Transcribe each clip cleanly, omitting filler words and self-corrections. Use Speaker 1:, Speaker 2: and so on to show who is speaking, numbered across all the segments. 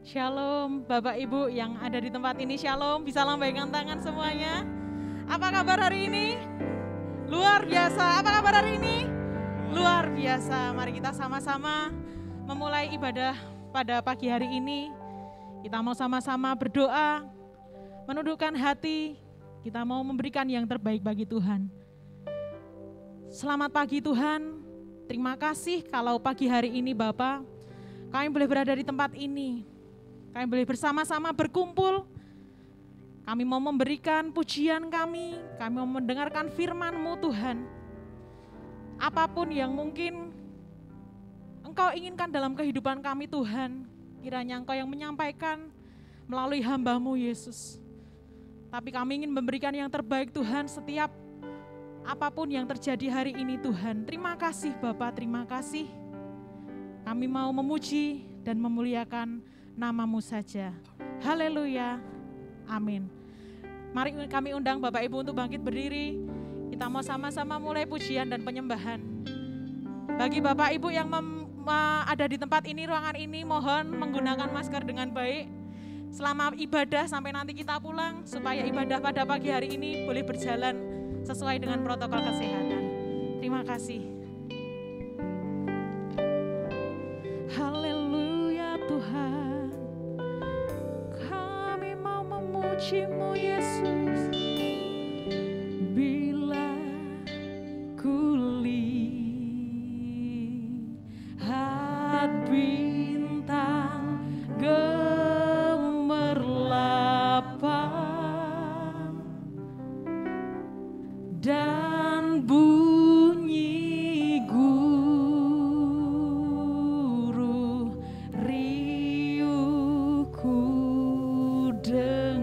Speaker 1: Shalom Bapak Ibu yang ada di tempat ini, Shalom. Bisa lambaikan tangan semuanya. Apa kabar hari ini? Luar biasa. Apa kabar hari ini? Luar biasa. Mari kita sama-sama memulai ibadah pada pagi hari ini. Kita mau sama-sama berdoa, menundukkan hati. Kita mau memberikan yang terbaik bagi Tuhan. Selamat pagi Tuhan. Terima kasih kalau pagi hari ini Bapak, kami boleh berada di tempat ini. Kami boleh bersama-sama berkumpul. Kami mau memberikan pujian kami mau mendengarkan firman-Mu Tuhan. Apapun yang mungkin Engkau inginkan dalam kehidupan kami Tuhan, kiranya Engkau yang menyampaikan melalui hamba-Mu Yesus. Tapi kami ingin memberikan yang terbaik Tuhan setiap apapun yang terjadi hari ini Tuhan. Terima kasih Bapa, terima kasih. Kami mau memuji dan memuliakan nama-Mu saja. Haleluya. Amin. Mari kami undang Bapak Ibu untuk bangkit berdiri. Kita mau sama-sama mulai pujian dan penyembahan. Bagi Bapak Ibu yang ada di tempat ini, ruangan ini, mohon menggunakan masker dengan baik selama ibadah sampai nanti kita pulang, supaya ibadah pada pagi hari ini boleh berjalan sesuai dengan protokol kesehatan. Terima kasih. Haleluya Tuhan. Memuji-Mu Yesus, bila kulihat bintang gemerlapan dan bunyi guruh riuhku dengar.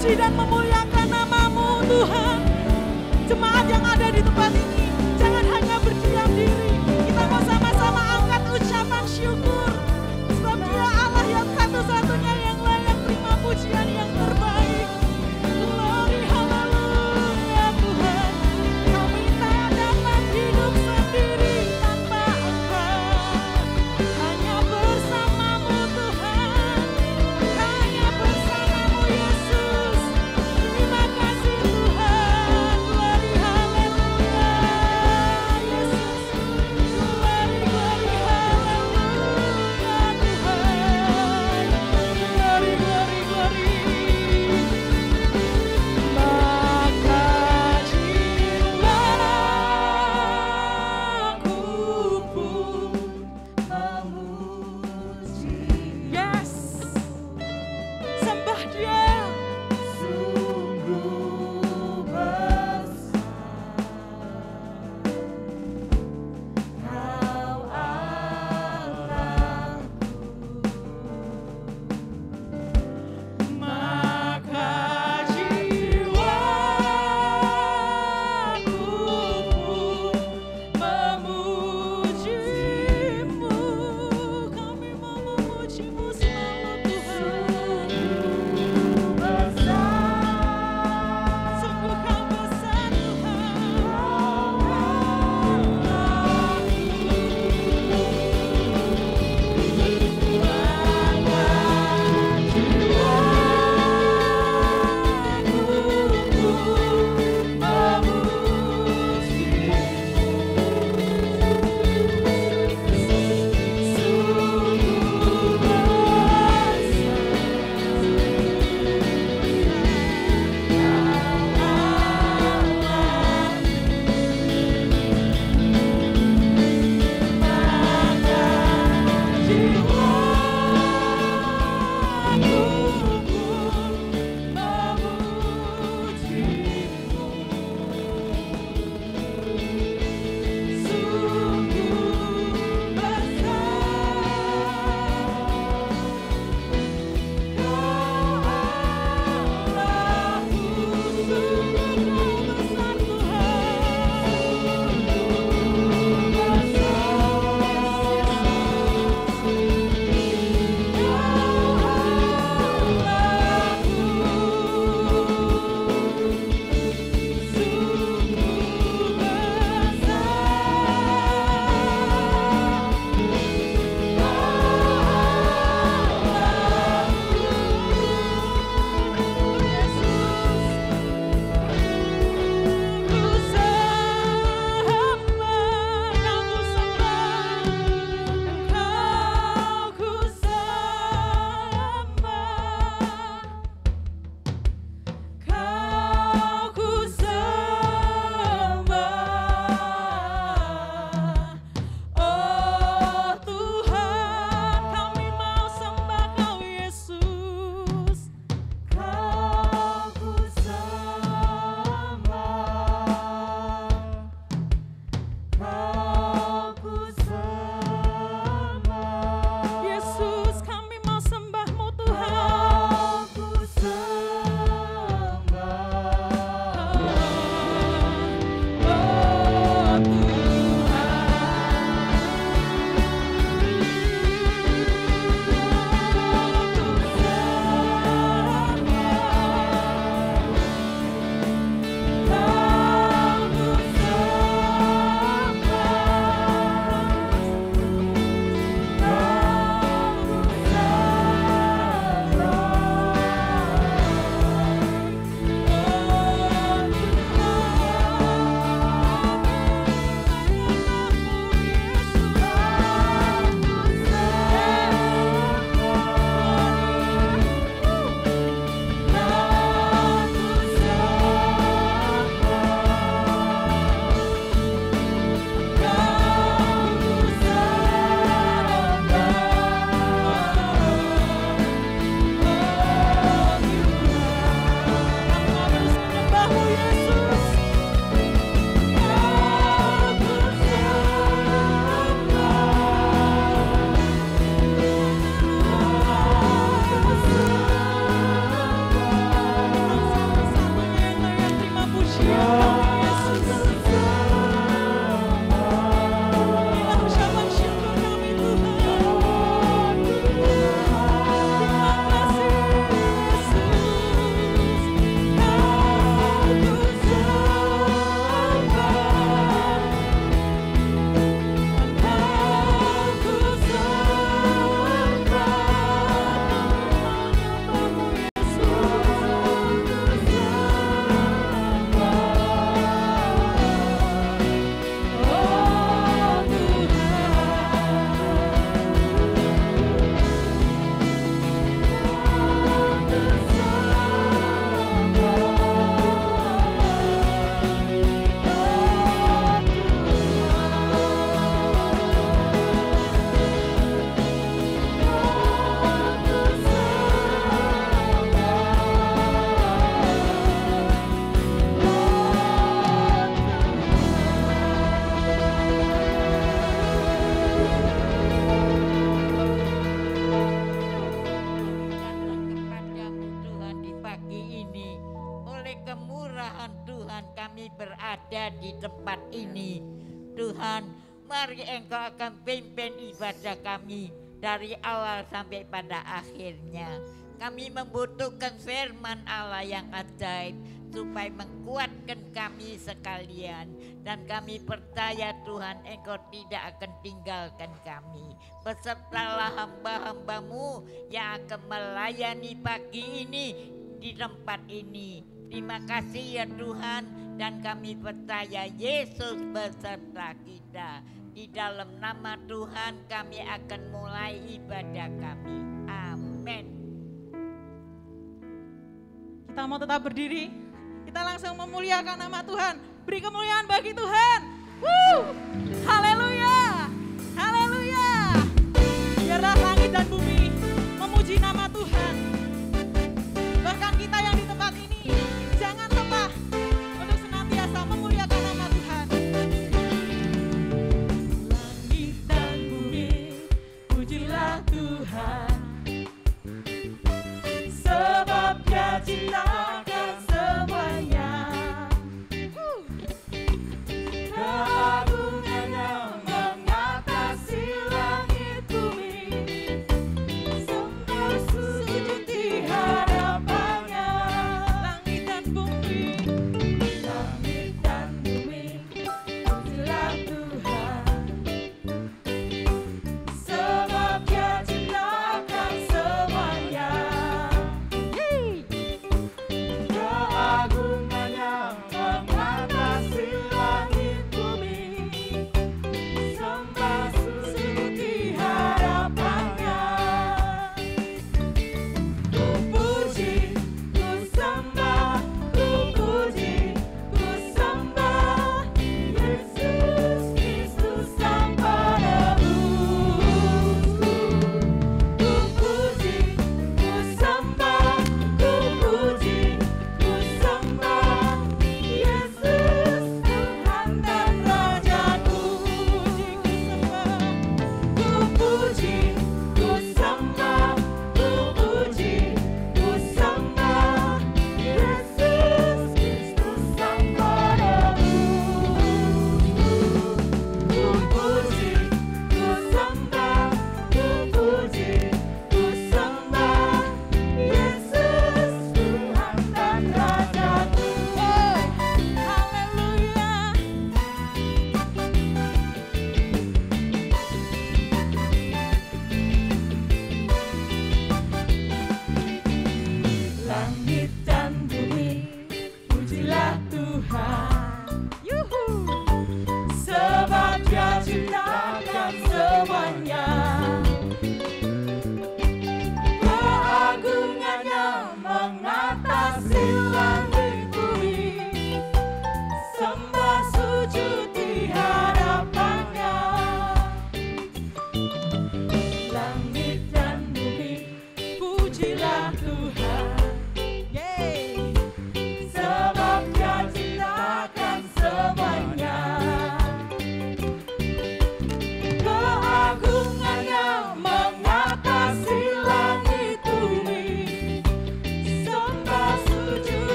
Speaker 1: memuji dan memuliakan nama-Mu Tuhan. Jemaat yang ada di tempat ini, jangan hanya berdiam diri. Kita mau sama-sama angkat ucapan syukur. Sebab Dia Allah yang satu-satunya yang layak terima pujian yang terbaik. Glory haleluya Tuhan. Kami tak dapat hidup sendiri tanpa Engkau. Hanya bersama-Mu Tuhan. Hanya bersama-Mu Yesus. Terima kasih Tuhan. Glory haleluya.
Speaker 2: tempat ini. Tuhan, mari Engkau akan pimpin ibadah kami dari awal sampai pada akhirnya. Kami membutuhkan firman Allah yang ajaib supaya menguatkan kami sekalian. Dan kami percaya Tuhan, Engkau tidak akan tinggalkan kami. Besertalah hamba-hambamu yang akan melayani pagi ini di tempat ini. Terima kasih ya Tuhan, dan kami percaya Yesus beserta kita. Di dalam nama Tuhan kami akan mulai ibadah kami. Amin.
Speaker 1: Kita mau tetap berdiri, kita langsung memuliakan nama Tuhan. Beri kemuliaan bagi Tuhan. Haleluya, haleluya. Biarlah langit dan bumi memuji nama Tuhan. Bahkan kita yang di tempat ini, jangan lupa untuk senantiasa memuliakan nama Tuhan. Langit dan bumi, pujilah Tuhan. Sebab Dia ciptakan semuanya. Keagungannya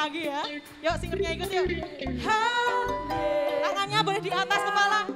Speaker 1: lagi ya. Yuk singernya ikut yuk. Tangannya boleh di atas kepala.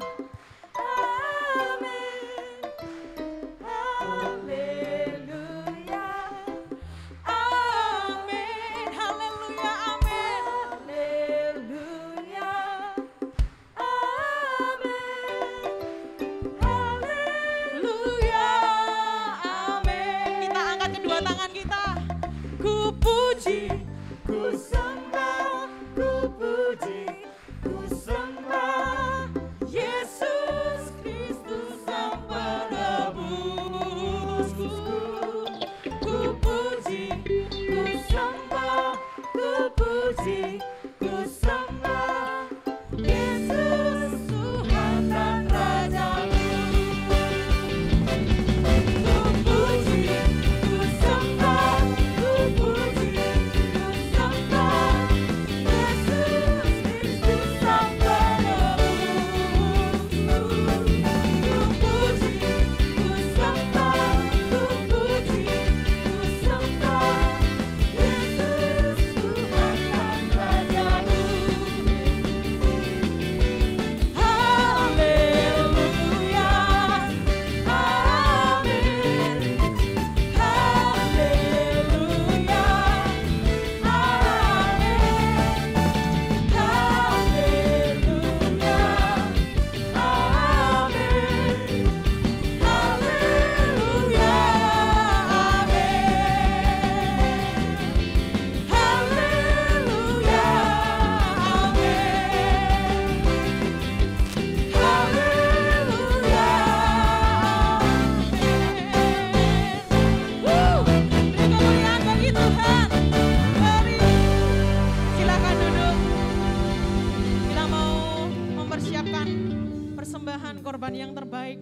Speaker 1: Korban yang terbaik.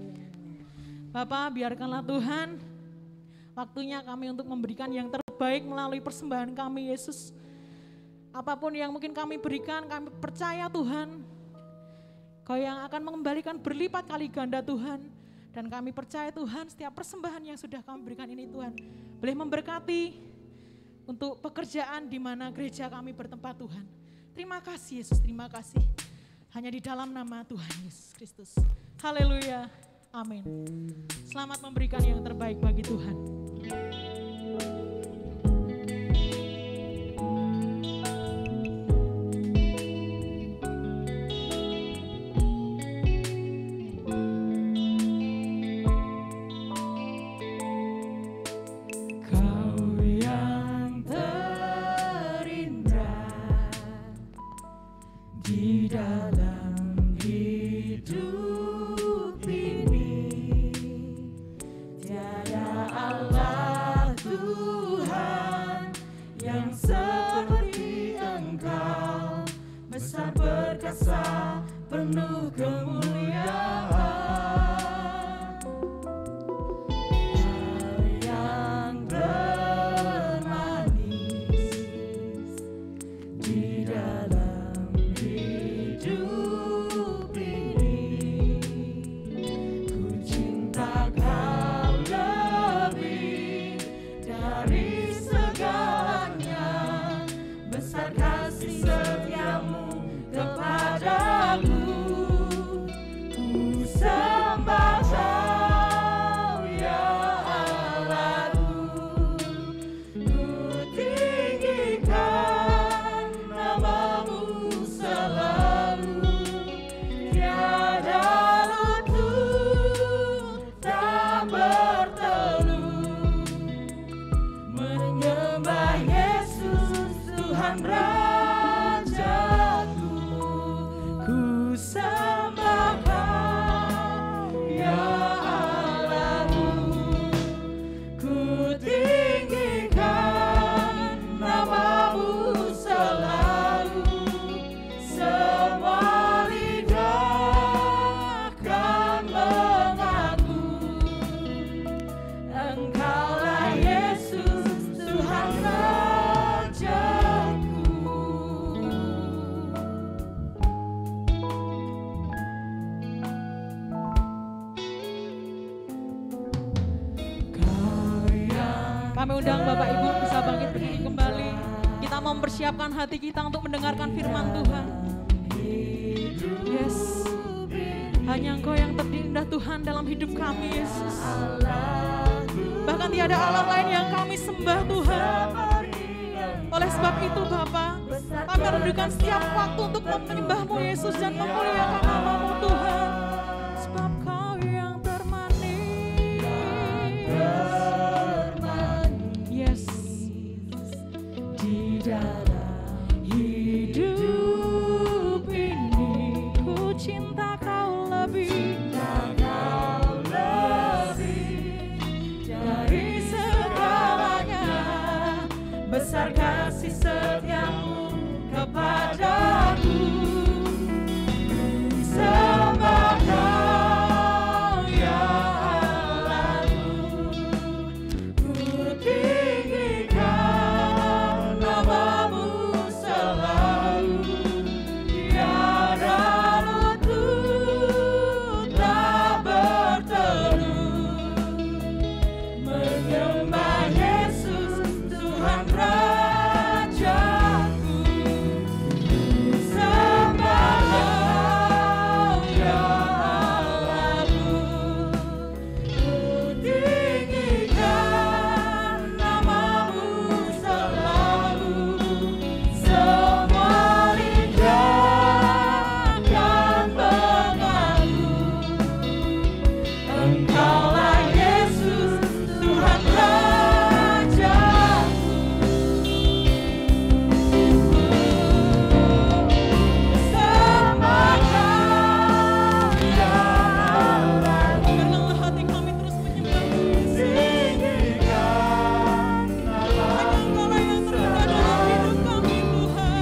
Speaker 1: Bapak, biarkanlah Tuhan waktunya kami untuk memberikan yang terbaik melalui persembahan kami, Yesus. Apapun yang mungkin kami berikan, kami percaya Tuhan, Kau yang akan mengembalikan berlipat kali ganda Tuhan. Dan kami percaya Tuhan, setiap persembahan yang sudah kami berikan ini Tuhan, boleh memberkati untuk pekerjaan di mana gereja kami bertempat Tuhan. Terima kasih Yesus, terima kasih. Hanya di dalam nama Tuhan Yesus Kristus. Haleluya, amin. Selamat memberikan yang terbaik bagi Tuhan. Kau yang terindah di dalam hidup ini, tiada Allah Tuhan yang seperti Engkau, besar perkasa penuh kemuliaan. Kau yang termanis di dalam hidup ini, ku cinta Kau lebih dari segalanya, besar kasih setiamu kepadaku. Ku sembah Kau ya Allahku, ku tinggikan namamu selalu. Tiada lutut tak berteluh menyembah Yesus Tuhan Rajaku. Ku sembah Kau ya Allahku, ku tinggikan namamu selalu. Semua lidah kan mengaku, Engkaulah Yesus Tuhan Rajaku. Kami undang Bapak Ibu bisa bangkit berdiri kembali. Kita Kita mempersiapkan hati kita untuk mendengarkan firman Tuhan. Yes. Hanya Engkau yang terindah Tuhan dalam hidup kami, Yesus. Bahkan tiada Allah lain yang kami sembah, Tuhan. Oleh sebab itu Bapa, kami merindukan setiap waktu untuk menyembah-Mu, Yesus, dan memuliakan nama-Mu, Tuhan. Sebab Kau yang termanis. Yes. Di dalam hidup ini ku cinta Kau lebih dari segalanya. Besar kasih setiamu kepadaku. Sembah Kau ya Allahku. Ku tinggikan nama-Mu selalu. Tiada lutut tak berteduh. Menyembah Yesus Tuhan Rajaku. Sembah Kau ya Allahku. Ku tinggikan nama-Mu selalu. Semua lidah akan mengaku. Engkaulah Yesus Tuhan Rajaku. Sembah Kau ya Allahku. Biarlah hati kami terus menyembah-Mu. Tinggikan nama-Mu. Hanya Engkaulah yang terindah dalam hidup kami, Tuhan.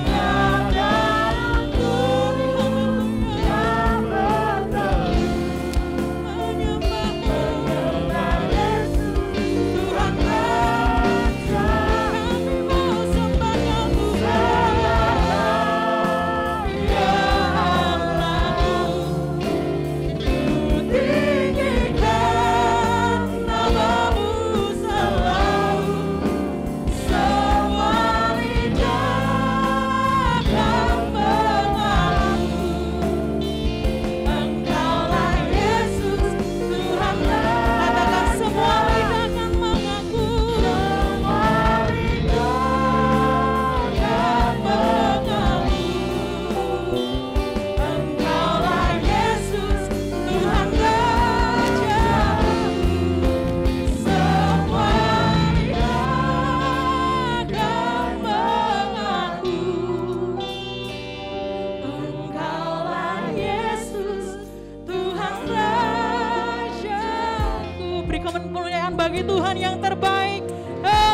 Speaker 1: Bagi Tuhan yang terbaik,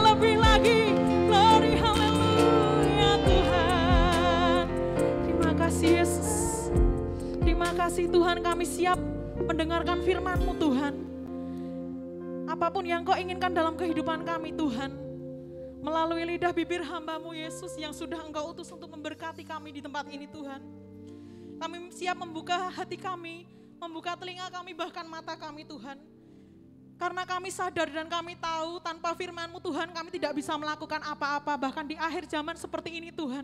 Speaker 1: lebih lagi, glory haleluya Tuhan. Terima kasih Yesus. Terima kasih Tuhan, kami siap mendengarkan firman-Mu Tuhan. Apapun yang Kau inginkan dalam kehidupan kami Tuhan, melalui lidah bibir hamba-Mu Yesus yang sudah Engkau utus untuk memberkati kami di tempat ini Tuhan. Kami siap membuka hati kami, membuka telinga kami, bahkan mata kami Tuhan. Karena kami sadar dan kami tahu tanpa firman-Mu Tuhan kami tidak bisa melakukan apa-apa, bahkan di akhir zaman seperti ini Tuhan.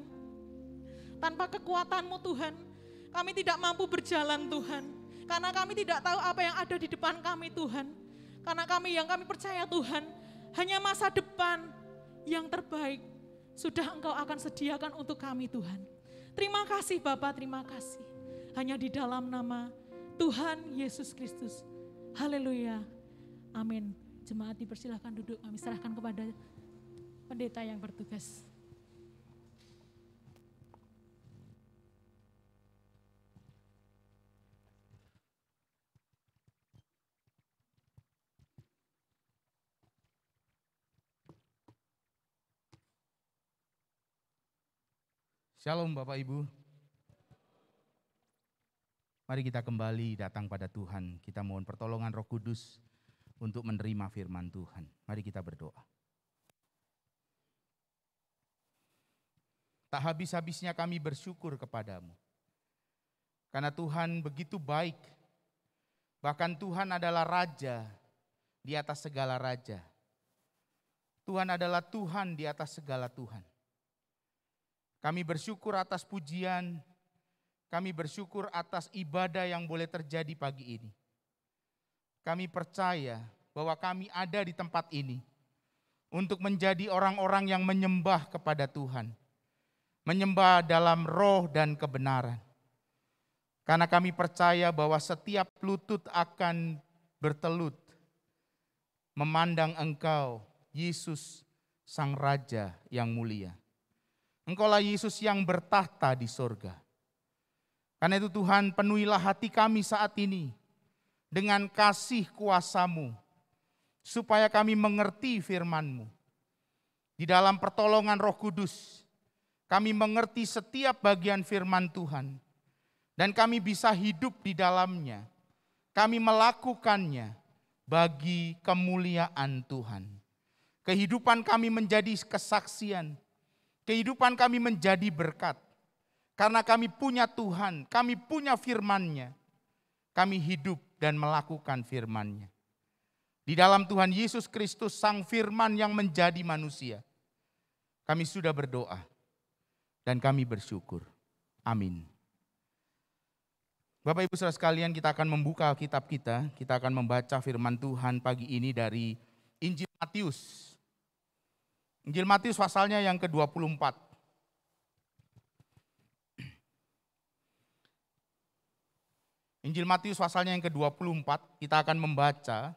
Speaker 1: Tanpa kekuatan-Mu Tuhan, kami tidak mampu berjalan Tuhan. Karena kami tidak tahu apa yang ada di depan kami Tuhan. Karena yang kami percaya Tuhan, hanya masa depan yang terbaik sudah Engkau akan sediakan untuk kami Tuhan. Terima kasih Bapa, terima kasih. Hanya di dalam nama Tuhan Yesus Kristus. Haleluya. Amin. Jemaat dipersilahkan duduk, kami serahkan kepada pendeta yang bertugas.
Speaker 3: Shalom Bapak Ibu. Mari kita kembali datang pada Tuhan. Kita mohon pertolongan Roh Kudus untuk menerima firman Tuhan. Mari kita berdoa. Tak habis-habisnya kami bersyukur kepadamu. Karena Tuhan begitu baik. Bahkan Tuhan adalah Raja di atas segala raja. Tuhan adalah Tuhan di atas segala Tuhan. Kami bersyukur atas pujian, kami bersyukur atas ibadah yang boleh terjadi pagi ini. Kami percaya bahwa kami ada di tempat ini untuk menjadi orang-orang yang menyembah kepada Tuhan. Menyembah dalam roh dan kebenaran. Karena kami percaya bahwa setiap lutut akan bertelut memandang Engkau, Yesus, Sang Raja yang mulia. Engkaulah Yesus yang bertahta di sorga. Karena itu Tuhan, penuhilah hati kami saat ini dengan kasih kuasa-Mu, supaya kami mengerti firman-Mu. Di dalam pertolongan Roh Kudus, kami mengerti setiap bagian firman Tuhan, dan kami bisa hidup di dalamnya. Kami melakukannya bagi kemuliaan Tuhan. Kehidupan kami menjadi kesaksian, kehidupan kami menjadi berkat. Karena kami punya Tuhan, kami punya firman-Nya. Kami hidup dan melakukan firman-Nya. Di dalam Tuhan Yesus Kristus, Sang Firman yang menjadi manusia. Kami sudah berdoa dan kami bersyukur. Amin. Bapak Ibu Saudara sekalian, kita akan membuka kitab kita. Kita akan membaca firman Tuhan pagi ini dari Injil Matius. Injil Matius pasalnya yang ke-24. Injil Matius pasalnya yang ke-24, kita akan membaca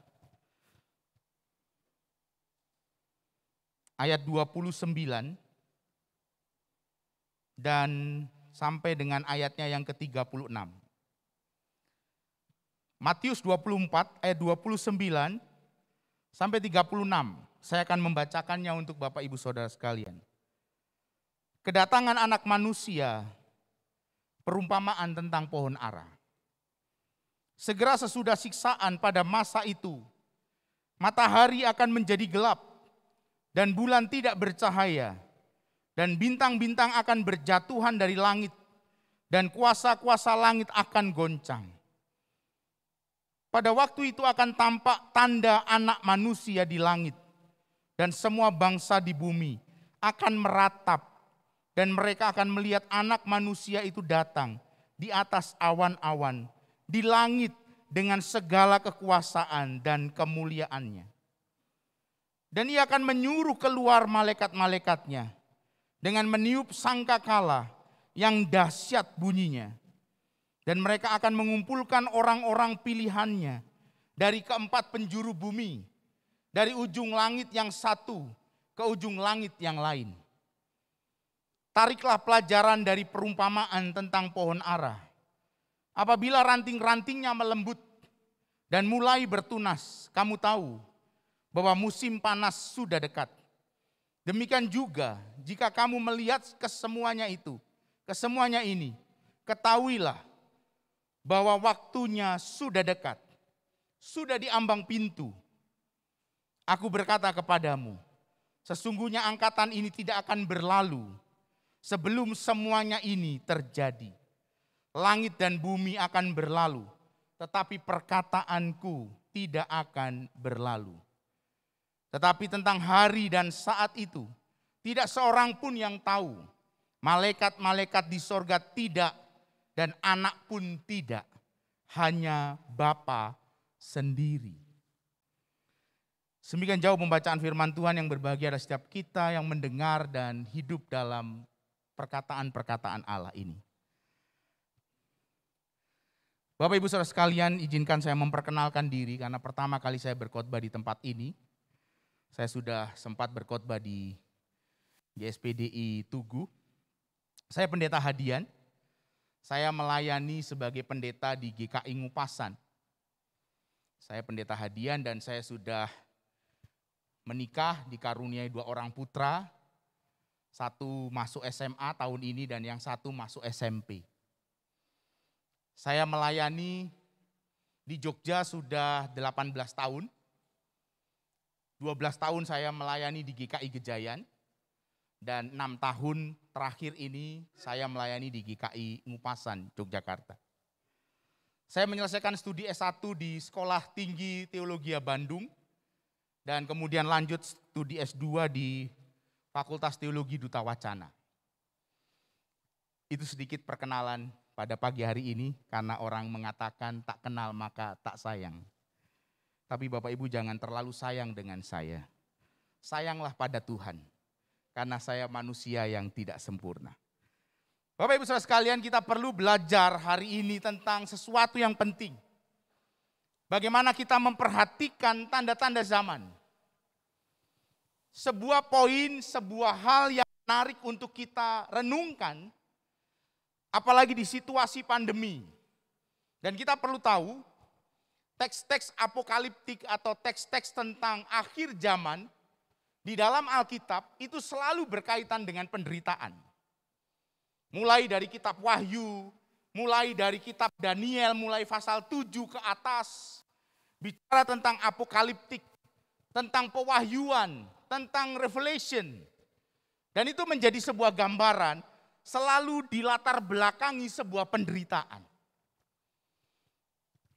Speaker 3: ayat 29 dan sampai dengan ayatnya yang ke-36. Matius 24 ayat 29 sampai 36. Saya akan membacakannya untuk Bapak Ibu Saudara sekalian. Kedatangan Anak Manusia, perumpamaan tentang pohon ara. Segera sesudah siksaan pada masa itu, matahari akan menjadi gelap dan bulan tidak bercahaya, dan bintang-bintang akan berjatuhan dari langit, dan kuasa-kuasa langit akan goncang. Pada waktu itu akan tampak tanda Anak Manusia di langit, dan semua bangsa di bumi akan meratap, dan mereka akan melihat Anak Manusia itu datang di atas awan-awan, di langit dengan segala kekuasaan dan kemuliaannya. Dan Ia akan menyuruh keluar malaikat-malaikatnya dengan meniup sangkakala yang dahsyat bunyinya. Dan mereka akan mengumpulkan orang-orang pilihannya dari keempat penjuru bumi, dari ujung langit yang satu ke ujung langit yang lain. Tariklah pelajaran dari perumpamaan tentang pohon ara. Apabila ranting-rantingnya melembut dan mulai bertunas, kamu tahu bahwa musim panas sudah dekat. Demikian juga jika kamu melihat kesemuanya ini, ketahuilah bahwa waktunya sudah dekat, sudah di ambang pintu. Aku berkata kepadamu, sesungguhnya angkatan ini tidak akan berlalu sebelum semuanya ini terjadi. Langit dan bumi akan berlalu, tetapi perkataanku tidak akan berlalu. Tetapi tentang hari dan saat itu, tidak seorang pun yang tahu. Malaikat-malaikat di sorga tidak, dan anak pun tidak. Hanya Bapa sendiri. Semikian jauh pembacaan firman Tuhan. Yang berbahagia adalah setiap kita yang mendengar dan hidup dalam perkataan-perkataan Allah ini. Bapak Ibu Saudara sekalian, izinkan saya memperkenalkan diri karena pertama kali saya berkhotbah di tempat ini. Saya sudah sempat berkhotbah di GSPDI Tugu. Saya pendeta hadian. Saya melayani sebagai pendeta di GKI Ngupasan. Saya pendeta hadian dan saya sudah menikah, dikaruniai 2 orang putra. Satu masuk SMA tahun ini dan yang satu masuk SMP. Saya melayani di Jogja sudah 18 tahun. 12 tahun saya melayani di GKI Gejayan. Dan 6 tahun terakhir ini saya melayani di GKI Ngupasan, Yogyakarta. Saya menyelesaikan studi S1 di Sekolah Tinggi Teologi Bandung. Dan kemudian lanjut studi S2 di Fakultas Teologi Duta Wacana. Itu sedikit perkenalan pada pagi hari ini, karena orang mengatakan tak kenal maka tak sayang. Tapi Bapak Ibu jangan terlalu sayang dengan saya. Sayanglah pada Tuhan, karena saya manusia yang tidak sempurna. Bapak Ibu saudara sekalian, kita perlu belajar hari ini tentang sesuatu yang penting. Bagaimana kita memperhatikan tanda-tanda zaman. Sebuah poin, sebuah hal yang menarik untuk kita renungkan, apalagi di situasi pandemi. Dan kita perlu tahu, teks-teks apokaliptik atau teks-teks tentang akhir zaman di dalam Alkitab itu selalu berkaitan dengan penderitaan. Mulai dari kitab Wahyu, mulai dari kitab Daniel, mulai pasal 7 ke atas, bicara tentang apokaliptik, tentang pewahyuan, tentang revelation. Dan itu menjadi sebuah gambaran, selalu dilatar belakangi sebuah penderitaan.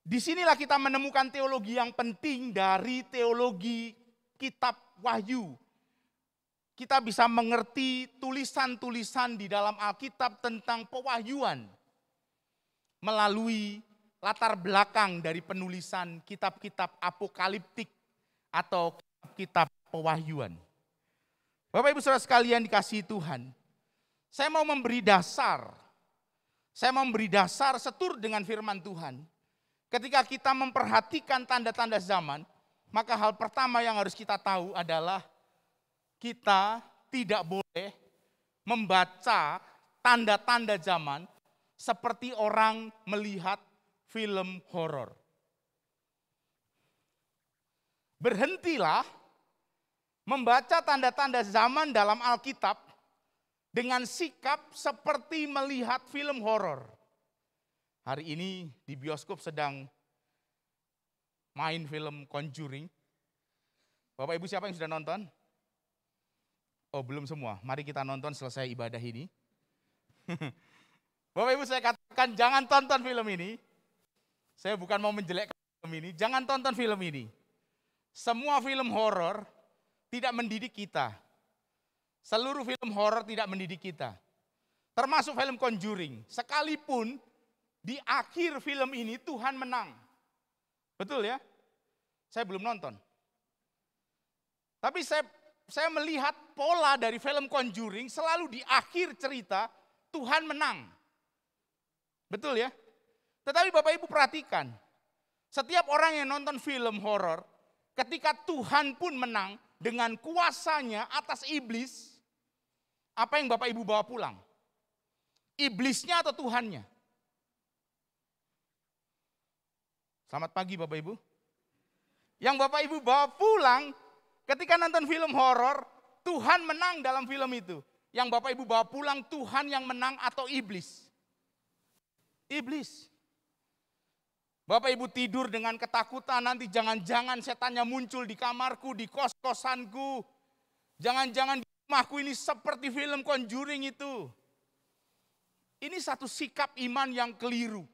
Speaker 3: Disinilah kita menemukan teologi yang penting dari teologi kitab Wahyu. Kita bisa mengerti tulisan-tulisan di dalam Alkitab tentang pewahyuan melalui latar belakang dari penulisan kitab-kitab apokaliptik atau kitab pewahyuan. Bapak Ibu saudara sekalian dikasihi Tuhan, saya mau memberi dasar. Saya mau memberi dasar seturut dengan firman Tuhan. Ketika kita memperhatikan tanda-tanda zaman, maka hal pertama yang harus kita tahu adalah kita tidak boleh membaca tanda-tanda zaman seperti orang melihat film horor. Berhentilah membaca tanda-tanda zaman dalam Alkitab dengan sikap seperti melihat film horor. Hari ini di bioskop sedang main film Conjuring. Bapak Ibu siapa yang sudah nonton? Oh belum semua, mari kita nonton selesai ibadah ini. Bapak Ibu saya katakan jangan tonton film ini. Saya bukan mau menjelekkan film ini, jangan tonton film ini. Semua film horor tidak mendidik kita. Seluruh film horor tidak mendidik kita. Termasuk film Conjuring. Sekalipun di akhir film ini Tuhan menang. Betul ya? Saya belum nonton. Tapi saya melihat pola dari film Conjuring selalu di akhir cerita Tuhan menang. Betul ya? Tetapi Bapak Ibu perhatikan, setiap orang yang nonton film horor, ketika Tuhan pun menang dengan kuasanya atas iblis, apa yang Bapak Ibu bawa pulang? Iblisnya atau Tuhannya? Selamat pagi Bapak Ibu. Yang Bapak Ibu bawa pulang ketika nonton film horor, Tuhan menang dalam film itu. Yang Bapak Ibu bawa pulang Tuhan yang menang atau iblis? Iblis. Bapak Ibu tidur dengan ketakutan nanti jangan-jangan setannya muncul di kamarku, di kos-kosanku. Jangan-jangan di rumahku ini seperti film Conjuring itu. Ini satu sikap iman yang keliru.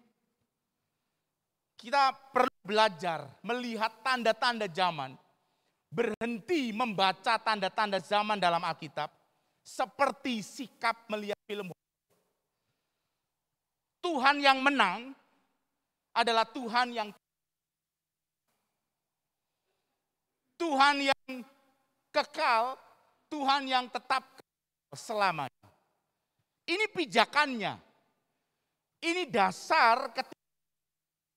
Speaker 3: Kita perlu belajar melihat tanda-tanda zaman. Berhenti membaca tanda-tanda zaman dalam Alkitab. Seperti sikap melihat film. Tuhan yang menang adalah Tuhan yang kekal, Tuhan yang tetap selamanya. Ini pijakannya. Ini dasar ketika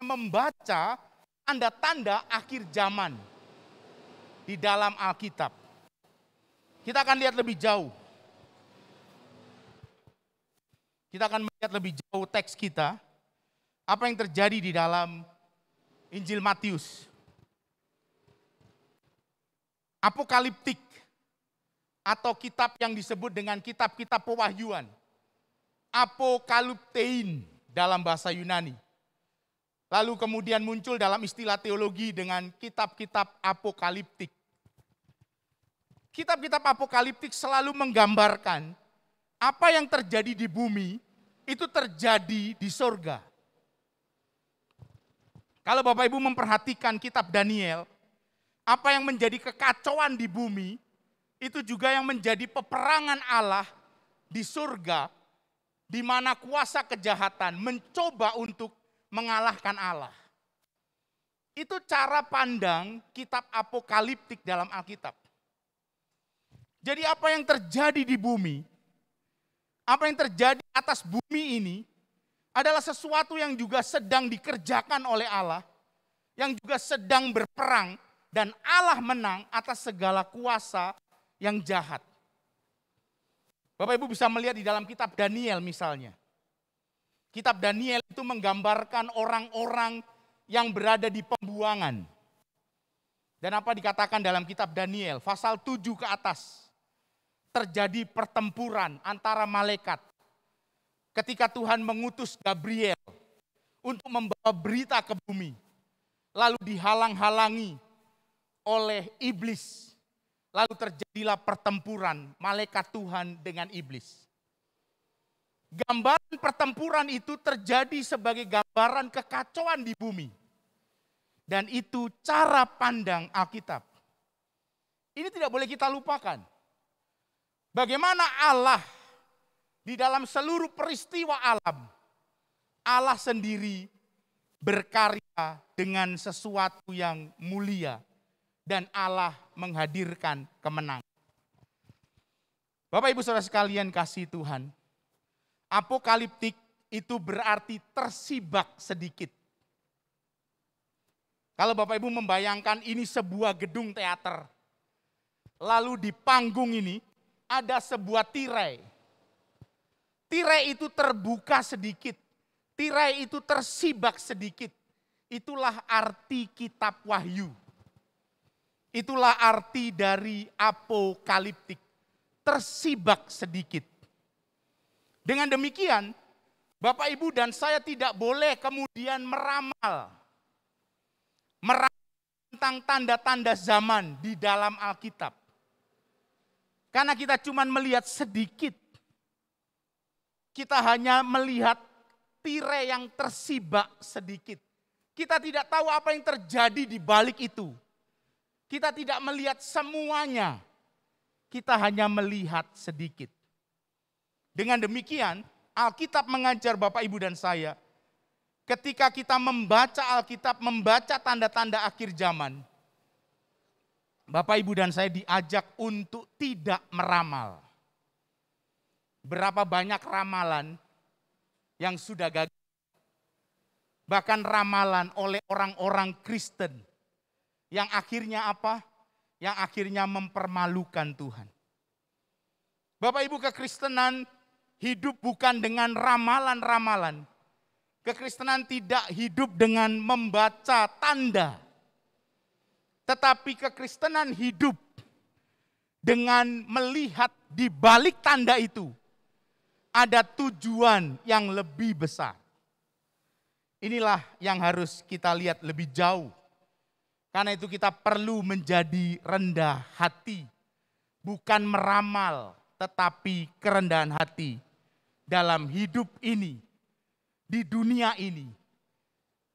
Speaker 3: membaca tanda-tanda akhir zaman di dalam Alkitab. Kita akan lihat lebih jauh. Kita akan melihat lebih jauh teks kita. Apa yang terjadi di dalam Injil Matius. Apokaliptik atau kitab yang disebut dengan kitab-kitab pewahyuan. Apokaliptein dalam bahasa Yunani. Lalu kemudian muncul dalam istilah teologi dengan kitab-kitab apokaliptik. Kitab-kitab apokaliptik selalu menggambarkan apa yang terjadi di bumi itu terjadi di sorga. Kalau Bapak Ibu memperhatikan kitab Daniel, apa yang menjadi kekacauan di bumi, itu juga yang menjadi peperangan Allah di surga, di mana kuasa kejahatan mencoba untuk mengalahkan Allah. Itu cara pandang kitab apokaliptik dalam Alkitab. Jadi apa yang terjadi di bumi, apa yang terjadi atas bumi ini adalah sesuatu yang juga sedang dikerjakan oleh Allah, yang juga sedang berperang, dan Allah menang atas segala kuasa yang jahat. Bapak Ibu bisa melihat di dalam kitab Daniel misalnya. Kitab Daniel itu menggambarkan orang-orang yang berada di pembuangan. Dan apa dikatakan dalam kitab Daniel, pasal 7 ke atas. Terjadi pertempuran antara malaikat. Ketika Tuhan mengutus Gabriel untuk membawa berita ke bumi. Lalu dihalang-halangi oleh iblis. Lalu terjadilah pertempuran malaikat Tuhan dengan iblis. Gambaran pertempuran itu terjadi sebagai gambaran kekacauan di bumi. Dan itu cara pandang Alkitab. Ini tidak boleh kita lupakan. Bagaimana Allah di dalam seluruh peristiwa alam, Allah sendiri berkarya dengan sesuatu yang mulia. Dan Allah menghadirkan kemenangan. Bapak Ibu Saudara sekalian kasih Tuhan, apokaliptik itu berarti tersibak sedikit. Kalau Bapak Ibu membayangkan ini sebuah gedung teater, lalu di panggung ini ada sebuah tirai. Tirai itu terbuka sedikit, tirai itu tersibak sedikit. Itulah arti kitab Wahyu. Itulah arti dari apokaliptik, tersibak sedikit. Dengan demikian, Bapak Ibu dan saya tidak boleh kemudian meramal tentang tanda-tanda zaman di dalam Alkitab. Karena kita cuma melihat sedikit. Kita hanya melihat tirai yang tersibak sedikit. Kita tidak tahu apa yang terjadi di balik itu. Kita tidak melihat semuanya, kita hanya melihat sedikit. Dengan demikian, Alkitab mengajar Bapak, Ibu, dan saya, ketika kita membaca Alkitab, membaca tanda-tanda akhir zaman, Bapak, Ibu, dan saya diajak untuk tidak meramal. Berapa banyak ramalan yang sudah gagal, bahkan ramalan oleh orang-orang Kristen, yang akhirnya apa? Yang akhirnya mempermalukan Tuhan. Bapak Ibu, kekristenan hidup bukan dengan ramalan-ramalan. Kekristenan tidak hidup dengan membaca tanda. Tetapi kekristenan hidup dengan melihat di balik tanda itu ada tujuan yang lebih besar. Inilah yang harus kita lihat lebih jauh. Karena itu kita perlu menjadi rendah hati. Bukan meramal, tetapi kerendahan hati. Dalam hidup ini, di dunia ini,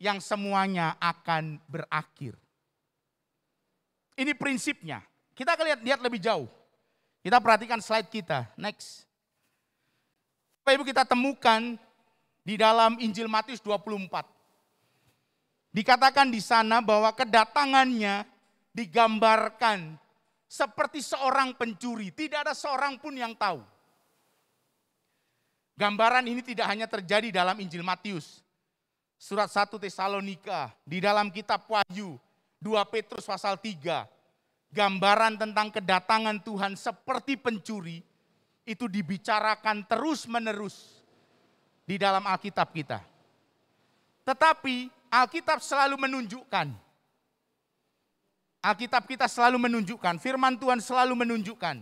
Speaker 3: yang semuanya akan berakhir. Ini prinsipnya. Kita akan lihat lebih jauh. Kita perhatikan slide kita, next. Bapak Ibu, kita temukan di dalam Injil Matius 24. Dikatakan di sana bahwa kedatangannya digambarkan seperti seorang pencuri. Tidak ada seorang pun yang tahu. Gambaran ini tidak hanya terjadi dalam Injil Matius. Surat 1 Tesalonika, di dalam kitab Wahyu, 2 Petrus pasal 3. Gambaran tentang kedatangan Tuhan seperti pencuri, itu dibicarakan terus-menerus di dalam Alkitab kita. Tetapi Alkitab selalu menunjukkan, Alkitab kita selalu menunjukkan, firman Tuhan selalu menunjukkan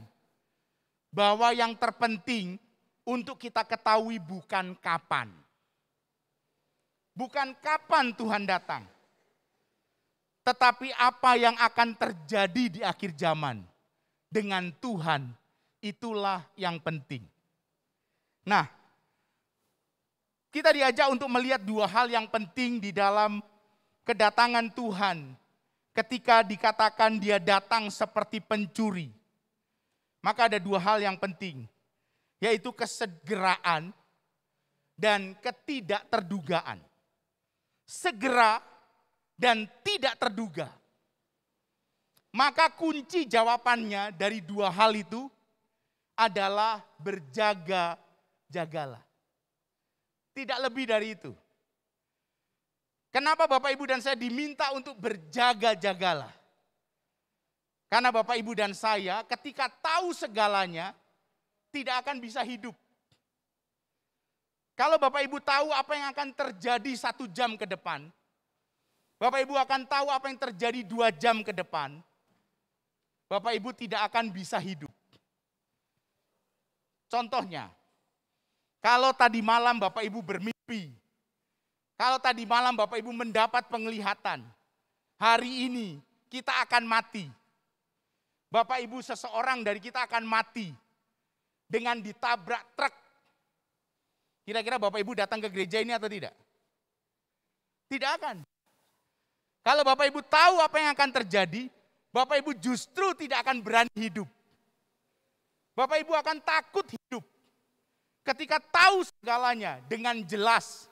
Speaker 3: bahwa yang terpenting untuk kita ketahui bukan kapan. Bukan kapan Tuhan datang. Tetapi apa yang akan terjadi di akhir zaman dengan Tuhan, itulah yang penting. Nah, kita diajak untuk melihat dua hal yang penting di dalam kedatangan Tuhan. Ketika dikatakan dia datang seperti pencuri. Maka ada dua hal yang penting. Yaitu kesegeraan dan ketidakterdugaan. Segera dan tidak terduga. Maka kunci jawabannya dari dua hal itu adalah berjaga-jagalah. Tidak lebih dari itu. Kenapa Bapak Ibu dan saya diminta untuk berjaga-jagalah? Karena Bapak Ibu dan saya ketika tahu segalanya tidak akan bisa hidup. Kalau Bapak Ibu tahu apa yang akan terjadi 1 jam ke depan, Bapak Ibu akan tahu apa yang terjadi 2 jam ke depan, Bapak Ibu tidak akan bisa hidup. Contohnya, kalau tadi malam Bapak Ibu bermimpi, kalau tadi malam Bapak Ibu mendapat penglihatan, hari ini kita akan mati. Bapak Ibu seseorang dari kita akan mati dengan ditabrak truk. Kira-kira Bapak Ibu datang ke gereja ini atau tidak? Tidak akan. Kalau Bapak Ibu tahu apa yang akan terjadi, Bapak Ibu justru tidak akan berani hidup. Bapak Ibu akan takut hidup. Ketika tahu segalanya dengan jelas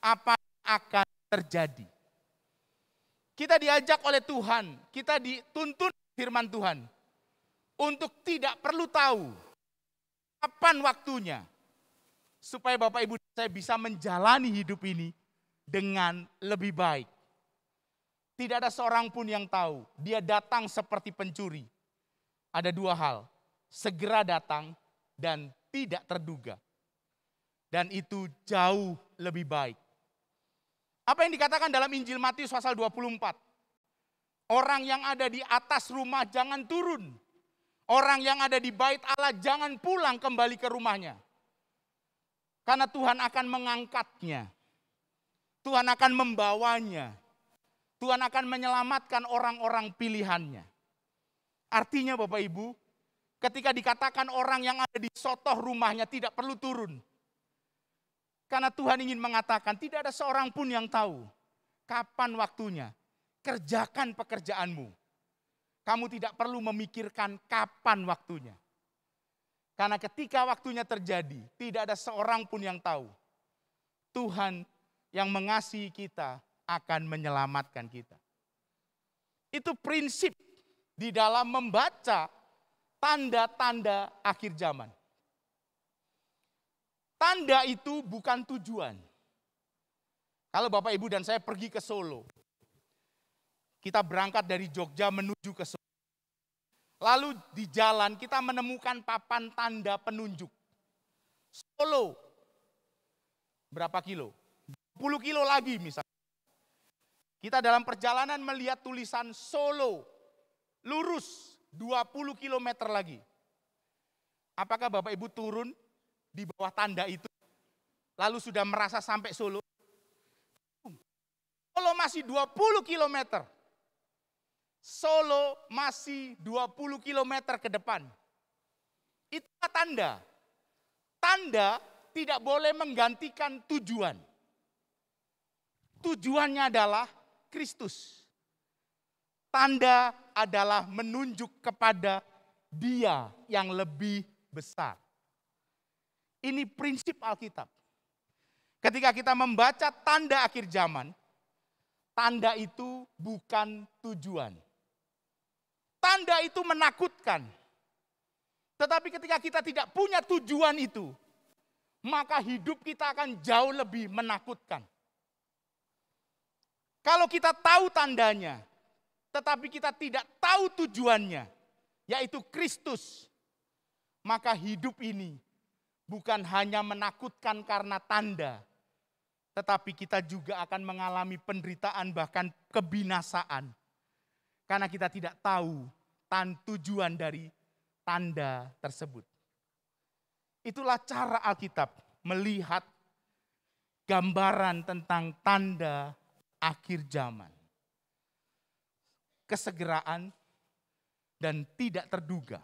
Speaker 3: apa yang akan terjadi. Kita diajak oleh Tuhan, kita dituntun firman Tuhan untuk tidak perlu tahu kapan waktunya supaya Bapak Ibu saya bisa menjalani hidup ini dengan lebih baik. Tidak ada seorang pun yang tahu, dia datang seperti pencuri. Ada 2 hal, segera datang dan tidak terduga. Dan itu jauh lebih baik. Apa yang dikatakan dalam Injil Matius pasal 24? Orang yang ada di atas rumah jangan turun. Orang yang ada di bait Allah jangan pulang kembali ke rumahnya. Karena Tuhan akan mengangkatnya. Tuhan akan membawanya. Tuhan akan menyelamatkan orang-orang pilihannya. Artinya Bapak Ibu, ketika dikatakan orang yang ada di sotoh rumahnya tidak perlu turun. Karena Tuhan ingin mengatakan tidak ada seorang pun yang tahu kapan waktunya. Kerjakan pekerjaanmu. Kamu tidak perlu memikirkan kapan waktunya. Karena ketika waktunya terjadi, tidak ada seorang pun yang tahu. Tuhan yang mengasihi kita akan menyelamatkan kita. Itu prinsip di dalam membaca tanda-tanda akhir zaman. Tanda itu bukan tujuan. Kalau Bapak Ibu dan saya pergi ke Solo, kita berangkat dari Jogja menuju ke Solo. Lalu di jalan kita menemukan papan tanda penunjuk. Solo, berapa kilo? 20 kilo lagi misalnya. Kita dalam perjalanan melihat tulisan Solo, lurus 20 kilometer lagi. Apakah Bapak Ibu turun di bawah tanda itu? Lalu sudah merasa sampai Solo? Solo masih 20 kilometer. Solo masih 20 kilometer ke depan. Itulah tanda. Tanda tidak boleh menggantikan tujuan. Tujuannya adalah Kristus. Tanda adalah menunjuk kepada Dia yang lebih besar. Ini prinsip Alkitab. Ketika kita membaca tanda akhir zaman, tanda itu bukan tujuan. Tanda itu menakutkan. Tetapi ketika kita tidak punya tujuan itu, maka hidup kita akan jauh lebih menakutkan. Kalau kita tahu tandanya, tetapi kita tidak tahu tujuannya, yaitu Kristus, maka hidup ini bukan hanya menakutkan karena tanda, tetapi kita juga akan mengalami penderitaan bahkan kebinasaan. Karena kita tidak tahu tujuan dari tanda tersebut. Itulah cara Alkitab melihat gambaran tentang tanda akhir zaman. Kesegeraan dan tidak terduga.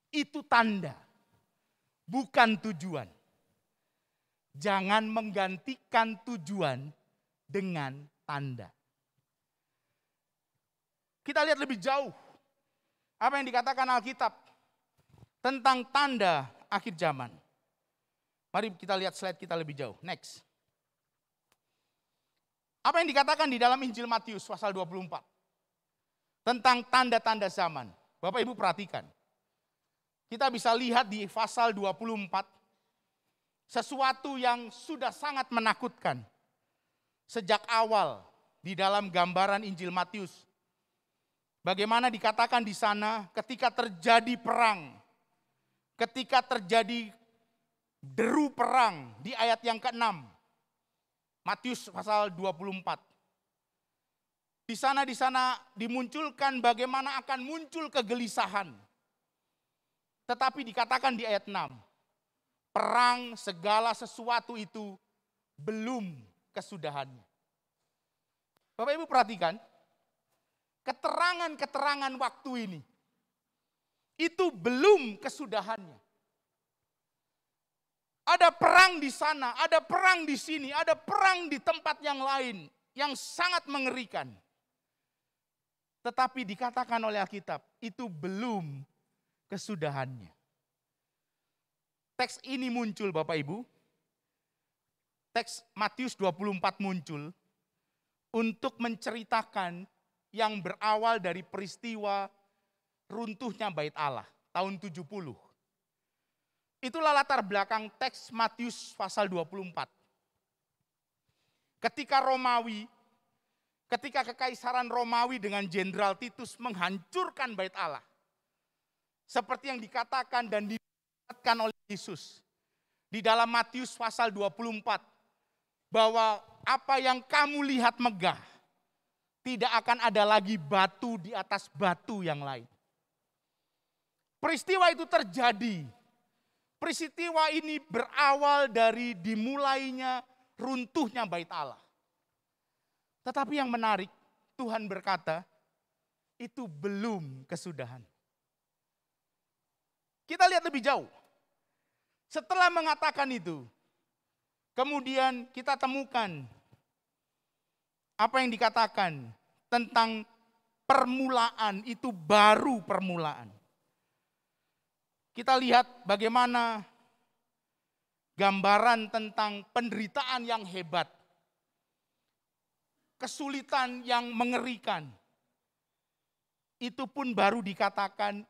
Speaker 3: Itu tanda, bukan tujuan. Jangan menggantikan tujuan dengan tanda. Kita lihat lebih jauh apa yang dikatakan Alkitab tentang tanda akhir zaman. Mari kita lihat slide kita lebih jauh. Next. Apa yang dikatakan di dalam Injil Matius pasal 24? Tentang tanda-tanda zaman. Bapak Ibu perhatikan. Kita bisa lihat di pasal 24. Sesuatu yang sudah sangat menakutkan. Sejak awal di dalam gambaran Injil Matius. Bagaimana dikatakan di sana ketika terjadi perang. Ketika terjadi deru perang di ayat yang ke-6. Matius pasal 24. Di sana dimunculkan bagaimana akan muncul kegelisahan. Tetapi dikatakan di ayat 6. Perang segala sesuatu itu belum kesudahannya. Bapak Ibu perhatikan. Keterangan-keterangan waktu ini. Itu belum kesudahannya. Ada perang di sana, ada perang di sini, ada perang di tempat yang lain. Yang sangat mengerikan. Tetapi dikatakan oleh Alkitab, itu belum kesudahannya. Teks ini muncul Bapak Ibu. Teks Matius 24 muncul. Untuk menceritakan yang berawal dari peristiwa runtuhnya Bait Allah. Tahun 70. Itulah latar belakang teks Matius pasal 24. Ketika kekaisaran Romawi dengan Jenderal Titus menghancurkan Bait Allah. Seperti yang dikatakan dan dikatakan oleh Yesus. Di dalam Matius pasal 24. Bahwa apa yang kamu lihat megah. Tidak akan ada lagi batu di atas batu yang lain. Peristiwa itu terjadi. Peristiwa ini berawal dari dimulainya runtuhnya Bait Allah. Tetapi yang menarik, Tuhan berkata, itu belum kesudahan. Kita lihat lebih jauh. Setelah mengatakan itu, kemudian kita temukan apa yang dikatakan tentang permulaan, itu baru permulaan. Kita lihat bagaimana gambaran tentang penderitaan yang hebat. Kesulitan yang mengerikan. Itu pun baru dikatakan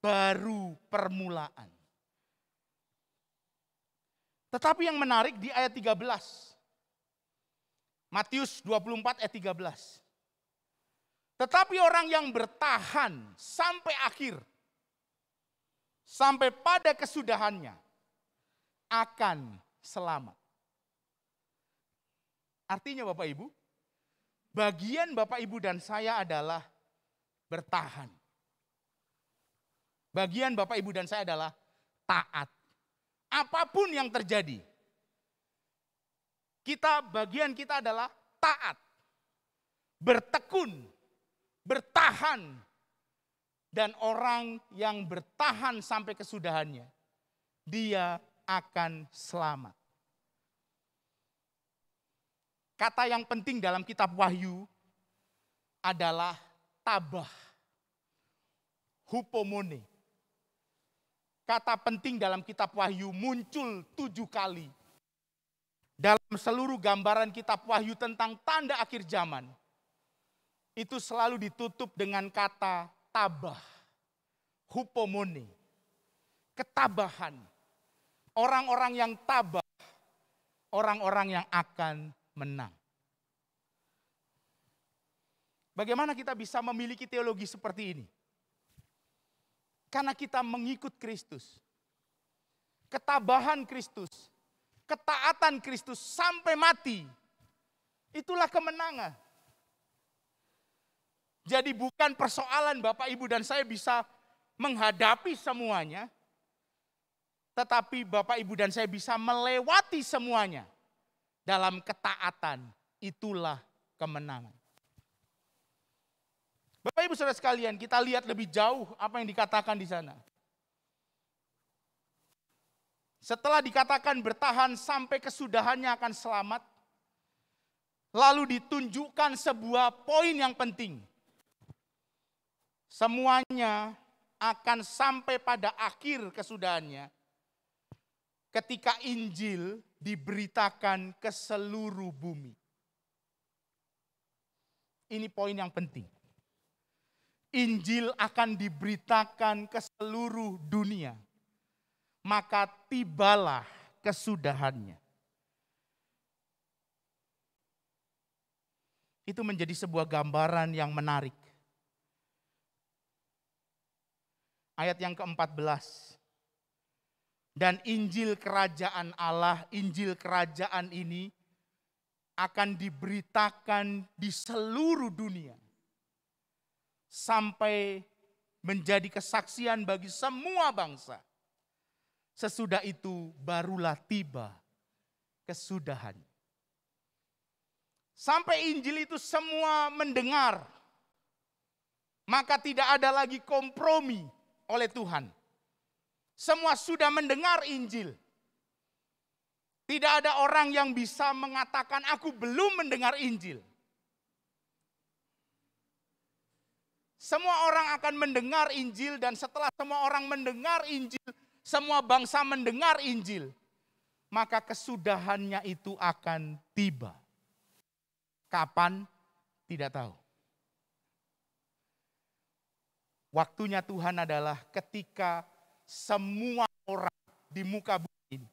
Speaker 3: baru permulaan. Tetapi yang menarik di ayat 13. Matius 24 ayat 13. Tetapi orang yang bertahan sampai akhir. Sampai pada kesudahannya akan selamat. Artinya Bapak Ibu, bagian Bapak Ibu dan saya adalah bertahan. Bagian Bapak Ibu dan saya adalah taat. Apapun yang terjadi, bagian kita adalah taat. Bertekun, bertahan. Dan orang yang bertahan sampai kesudahannya, dia akan selamat. Kata yang penting dalam kitab Wahyu adalah tabah, hupomone. Kata penting dalam kitab Wahyu muncul 7 kali. Dalam seluruh gambaran kitab Wahyu tentang tanda akhir zaman, itu selalu ditutup dengan kata tabah, hupomone, ketabahan. Orang-orang yang tabah, orang-orang yang akan menang. Bagaimana kita bisa memiliki teologi seperti ini? Karena kita mengikut Kristus. Ketabahan Kristus, ketaatan Kristus sampai mati. Itulah kemenangan. Jadi bukan persoalan Bapak Ibu dan saya bisa menghadapi semuanya. Tetapi Bapak Ibu dan saya bisa melewati semuanya. Dalam ketaatan, itulah kemenangan. Bapak Ibu Saudara sekalian, kita lihat lebih jauh apa yang dikatakan di sana. Setelah dikatakan bertahan sampai kesudahannya akan selamat. Lalu ditunjukkan sebuah poin yang penting. Semuanya akan sampai pada akhir kesudahannya. ketika Injil diberitakan ke seluruh bumi. Ini poin yang penting. Injil akan diberitakan ke seluruh dunia. Maka tibalah kesudahannya. Itu menjadi sebuah gambaran yang menarik. Ayat yang ke-14. Dan Injil kerajaan Allah, Injil kerajaan ini akan diberitakan di seluruh dunia. Sampai menjadi kesaksian bagi semua bangsa. Sesudah itu barulah tiba kesudahan. Sampai Injil itu semua mendengar. Maka tidak ada lagi kompromi oleh Tuhan. Semua sudah mendengar Injil. Tidak ada orang yang bisa mengatakan aku belum mendengar Injil. Semua orang akan mendengar Injil dan setelah semua orang mendengar Injil, semua bangsa mendengar Injil, maka kesudahannya itu akan tiba. Kapan? Tidak tahu. Waktunya Tuhan adalah ketika semua orang di muka bumi ini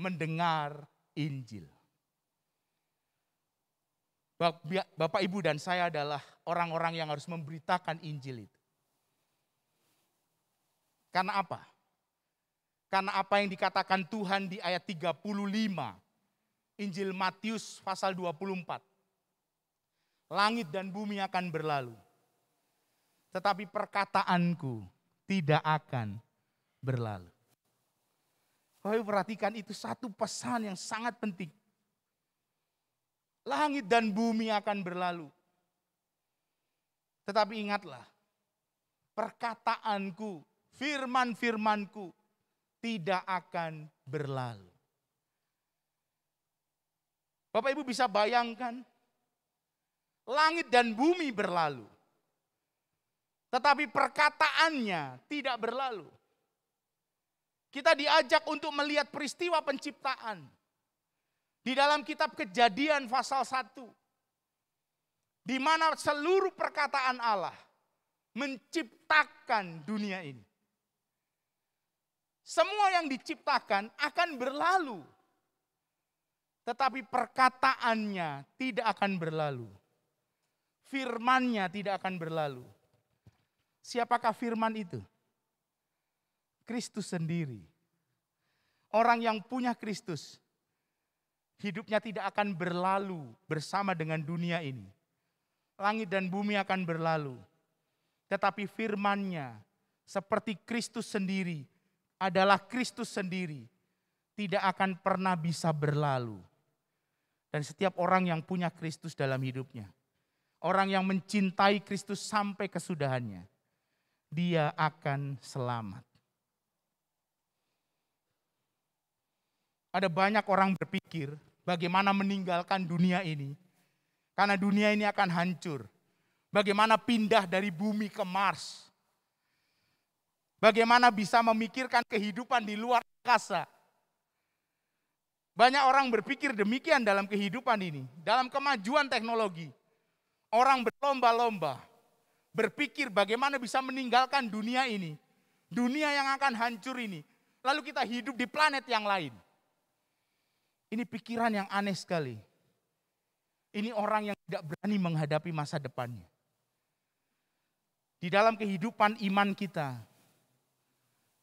Speaker 3: mendengar Injil. Bapak, Ibu, dan saya adalah orang-orang yang harus memberitakan Injil itu. Karena apa? Karena apa yang dikatakan Tuhan di ayat 35, Injil Matius pasal 24. Langit dan bumi akan berlalu, tetapi perkataanku tidak akan berlalu. Bapak Ibu perhatikan, itu satu pesan yang sangat penting. Langit dan bumi akan berlalu. Tetapi ingatlah, perkataanku, firman-firmanku tidak akan berlalu. Bapak Ibu bisa bayangkan, langit dan bumi berlalu. Tetapi perkataannya tidak berlalu. Kita diajak untuk melihat peristiwa penciptaan. Di dalam kitab Kejadian pasal 1. Di mana seluruh perkataan Allah menciptakan dunia ini. Semua yang diciptakan akan berlalu. Tetapi perkataannya tidak akan berlalu. Firman-Nya tidak akan berlalu. Siapakah firman itu? Kristus sendiri. Orang yang punya Kristus, hidupnya tidak akan berlalu bersama dengan dunia ini. Langit dan bumi akan berlalu. Tetapi firman-Nya seperti Kristus sendiri adalah Kristus sendiri. Tidak akan pernah bisa berlalu. Dan setiap orang yang punya Kristus dalam hidupnya, orang yang mencintai Kristus sampai kesudahannya, dia akan selamat. Ada banyak orang berpikir bagaimana meninggalkan dunia ini. Karena dunia ini akan hancur. Bagaimana pindah dari bumi ke Mars. Bagaimana bisa memikirkan kehidupan di luar angkasa. Banyak orang berpikir demikian dalam kehidupan ini. Dalam kemajuan teknologi. Orang berlomba-lomba. Berpikir bagaimana bisa meninggalkan dunia ini. Dunia yang akan hancur ini. Lalu kita hidup di planet yang lain. Ini pikiran yang aneh sekali. Ini orang yang tidak berani menghadapi masa depannya. Di dalam kehidupan iman kita,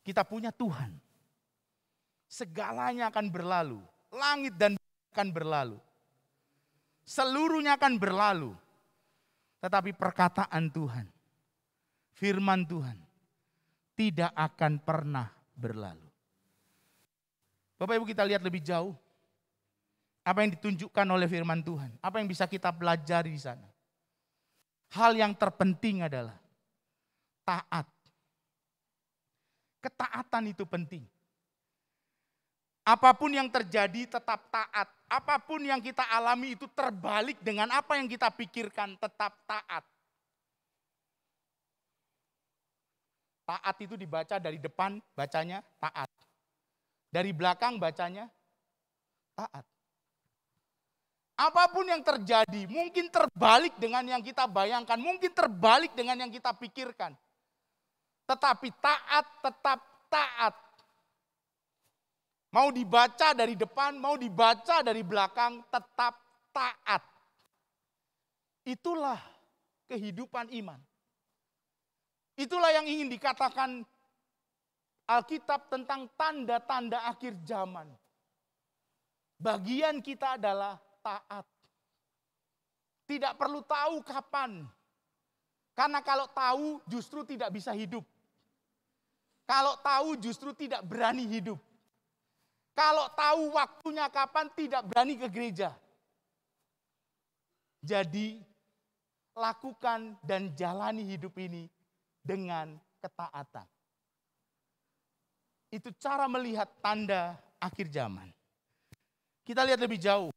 Speaker 3: kita punya Tuhan. Segalanya akan berlalu. Langit dan bumi akan berlalu. Seluruhnya akan berlalu. Tetapi perkataan Tuhan, firman Tuhan, tidak akan pernah berlalu. Bapak Ibu, kita lihat lebih jauh. Apa yang ditunjukkan oleh firman Tuhan. Apa yang bisa kita pelajari di sana. Hal yang terpenting adalah taat. Ketaatan itu penting. Apapun yang terjadi tetap taat. Apapun yang kita alami itu terbalik dengan apa yang kita pikirkan, tetap taat. Taat itu dibaca dari depan, bacanya taat. Dari belakang bacanya taat. Apapun yang terjadi, mungkin terbalik dengan yang kita bayangkan, mungkin terbalik dengan yang kita pikirkan. Tetapi taat tetap taat. Mau dibaca dari depan, mau dibaca dari belakang, tetap taat. Itulah kehidupan iman. Itulah yang ingin dikatakan Alkitab tentang tanda-tanda akhir zaman. Bagian kita adalah taat. Tidak perlu tahu kapan. Karena kalau tahu justru tidak bisa hidup. Kalau tahu justru tidak berani hidup. Kalau tahu waktunya kapan tidak berani ke gereja. Jadi lakukan dan jalani hidup ini dengan ketaatan. Itu cara melihat tanda akhir zaman. Kita lihat lebih jauh.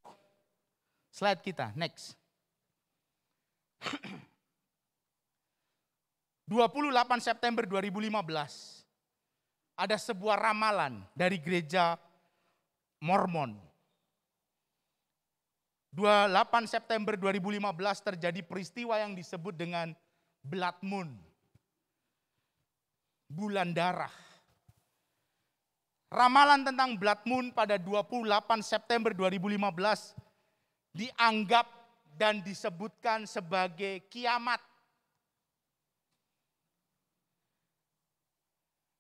Speaker 3: Slide kita, next. 28 September 2015, ada sebuah ramalan dari gereja Mormon. 28 September 2015 terjadi peristiwa yang disebut dengan Blood Moon. Bulan darah. Ramalan tentang Blood Moon pada 28 September 2015 dianggap dan disebutkan sebagai kiamat.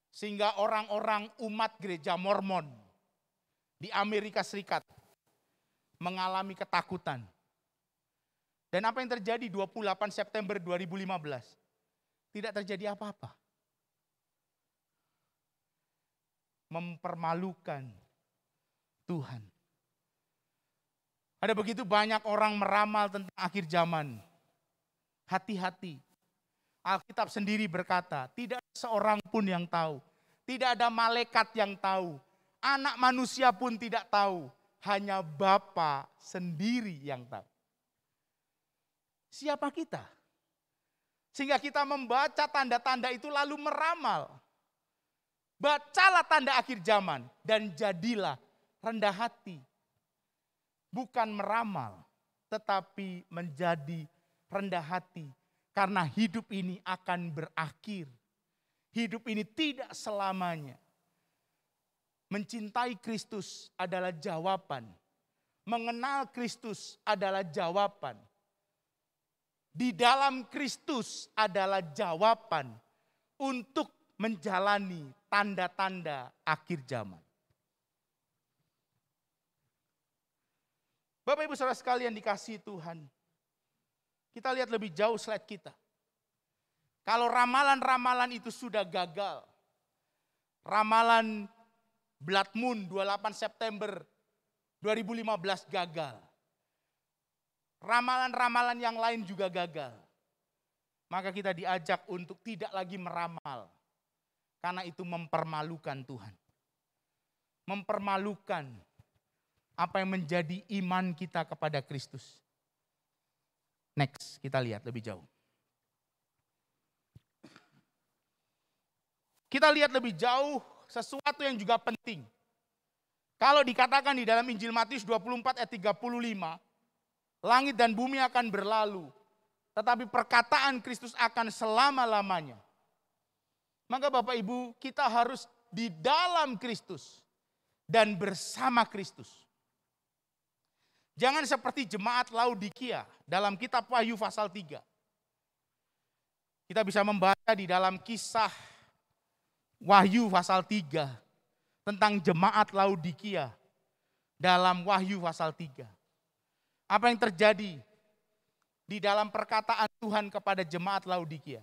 Speaker 3: Sehingga orang-orang umat gereja Mormon di Amerika Serikat mengalami ketakutan. Dan apa yang terjadi 28 September 2015? Tidak terjadi apa-apa. Mempermalukan Tuhan. Ada begitu banyak orang meramal tentang akhir zaman. Hati-hati. Alkitab sendiri berkata, tidak ada seorang pun yang tahu. Tidak ada malaikat yang tahu. Anak manusia pun tidak tahu. Hanya Bapa sendiri yang tahu. Siapa kita? Sehingga kita membaca tanda-tanda itu lalu meramal. Bacalah tanda akhir zaman dan jadilah rendah hati. Bukan meramal, tetapi menjadi rendah hati. Karena hidup ini akan berakhir. Hidup ini tidak selamanya. Mencintai Kristus adalah jawaban. Mengenal Kristus adalah jawaban. Di dalam Kristus adalah jawaban untuk menjalani tanda-tanda akhir zaman. Bapak Ibu Saudara sekalian dikasihi Tuhan. Kita lihat lebih jauh slide kita. Kalau ramalan-ramalan itu sudah gagal. Ramalan Blood Moon 28 September 2015 gagal. Ramalan-ramalan yang lain juga gagal. Maka kita diajak untuk tidak lagi meramal. Karena itu mempermalukan Tuhan. Mempermalukan apa yang menjadi iman kita kepada Kristus. Next, kita lihat lebih jauh. Kita lihat lebih jauh sesuatu yang juga penting. Kalau dikatakan di dalam Injil Matius 24 ayat 35, langit dan bumi akan berlalu, tetapi perkataan Kristus akan selama-lamanya. Maka Bapak Ibu, kita harus di dalam Kristus dan bersama Kristus. Jangan seperti jemaat Laodikia dalam kitab Wahyu pasal 3. Kita bisa membaca di dalam kisah Wahyu pasal 3 tentang jemaat Laodikia dalam Wahyu pasal 3. Apa yang terjadi di dalam perkataan Tuhan kepada jemaat Laodikia?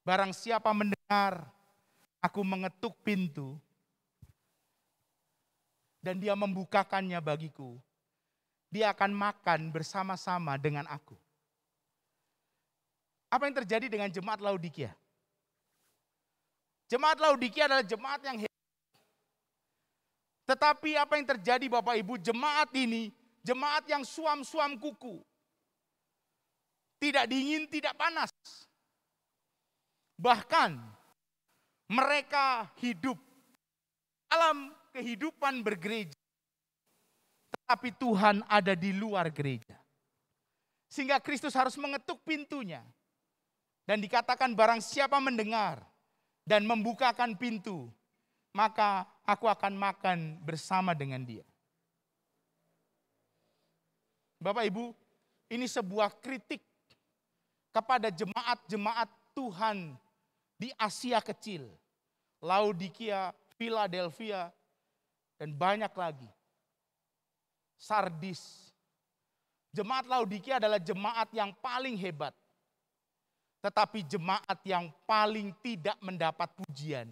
Speaker 3: Barang siapa mendengar, aku mengetuk pintu, dan dia membukakannya bagiku, dia akan makan bersama-sama dengan aku. Apa yang terjadi dengan jemaat Laodikia? Jemaat Laodikia adalah jemaat yang hebat. Tetapi apa yang terjadi Bapak Ibu, jemaat ini, jemaat yang suam-suam kuku. Tidak dingin, tidak panas. Bahkan mereka hidup dalam kehidupan bergereja, tetapi Tuhan ada di luar gereja. Sehingga Kristus harus mengetuk pintunya. Dan dikatakan barang siapa mendengar dan membukakan pintu, maka aku akan makan bersama dengan dia. Bapak Ibu, ini sebuah kritik kepada jemaat-jemaat Tuhan di Asia kecil, Laodikia, Philadelphia, dan banyak lagi. Sardis. Jemaat Laodikia adalah jemaat yang paling hebat. Tetapi jemaat yang paling tidak mendapat pujian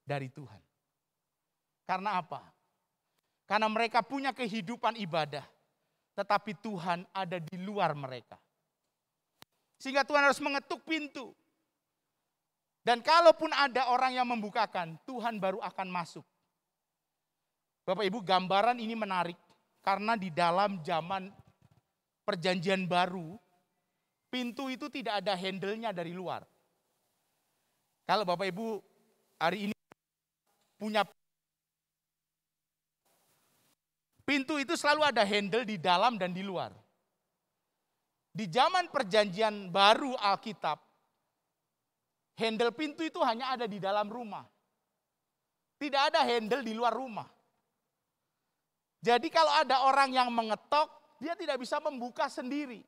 Speaker 3: dari Tuhan. Karena apa? Karena mereka punya kehidupan ibadah. Tetapi Tuhan ada di luar mereka. Sehingga Tuhan harus mengetuk pintu. Dan kalaupun ada orang yang membukakan, Tuhan baru akan masuk. Bapak Ibu, gambaran ini menarik. Karena di dalam zaman perjanjian baru, pintu itu tidak ada handle-nya dari luar. Kalau Bapak Ibu hari ini punya pintu itu selalu ada handle di dalam dan di luar. Di zaman perjanjian baru Alkitab, handle pintu itu hanya ada di dalam rumah. Tidak ada handle di luar rumah. Jadi kalau ada orang yang mengetok, dia tidak bisa membuka sendiri.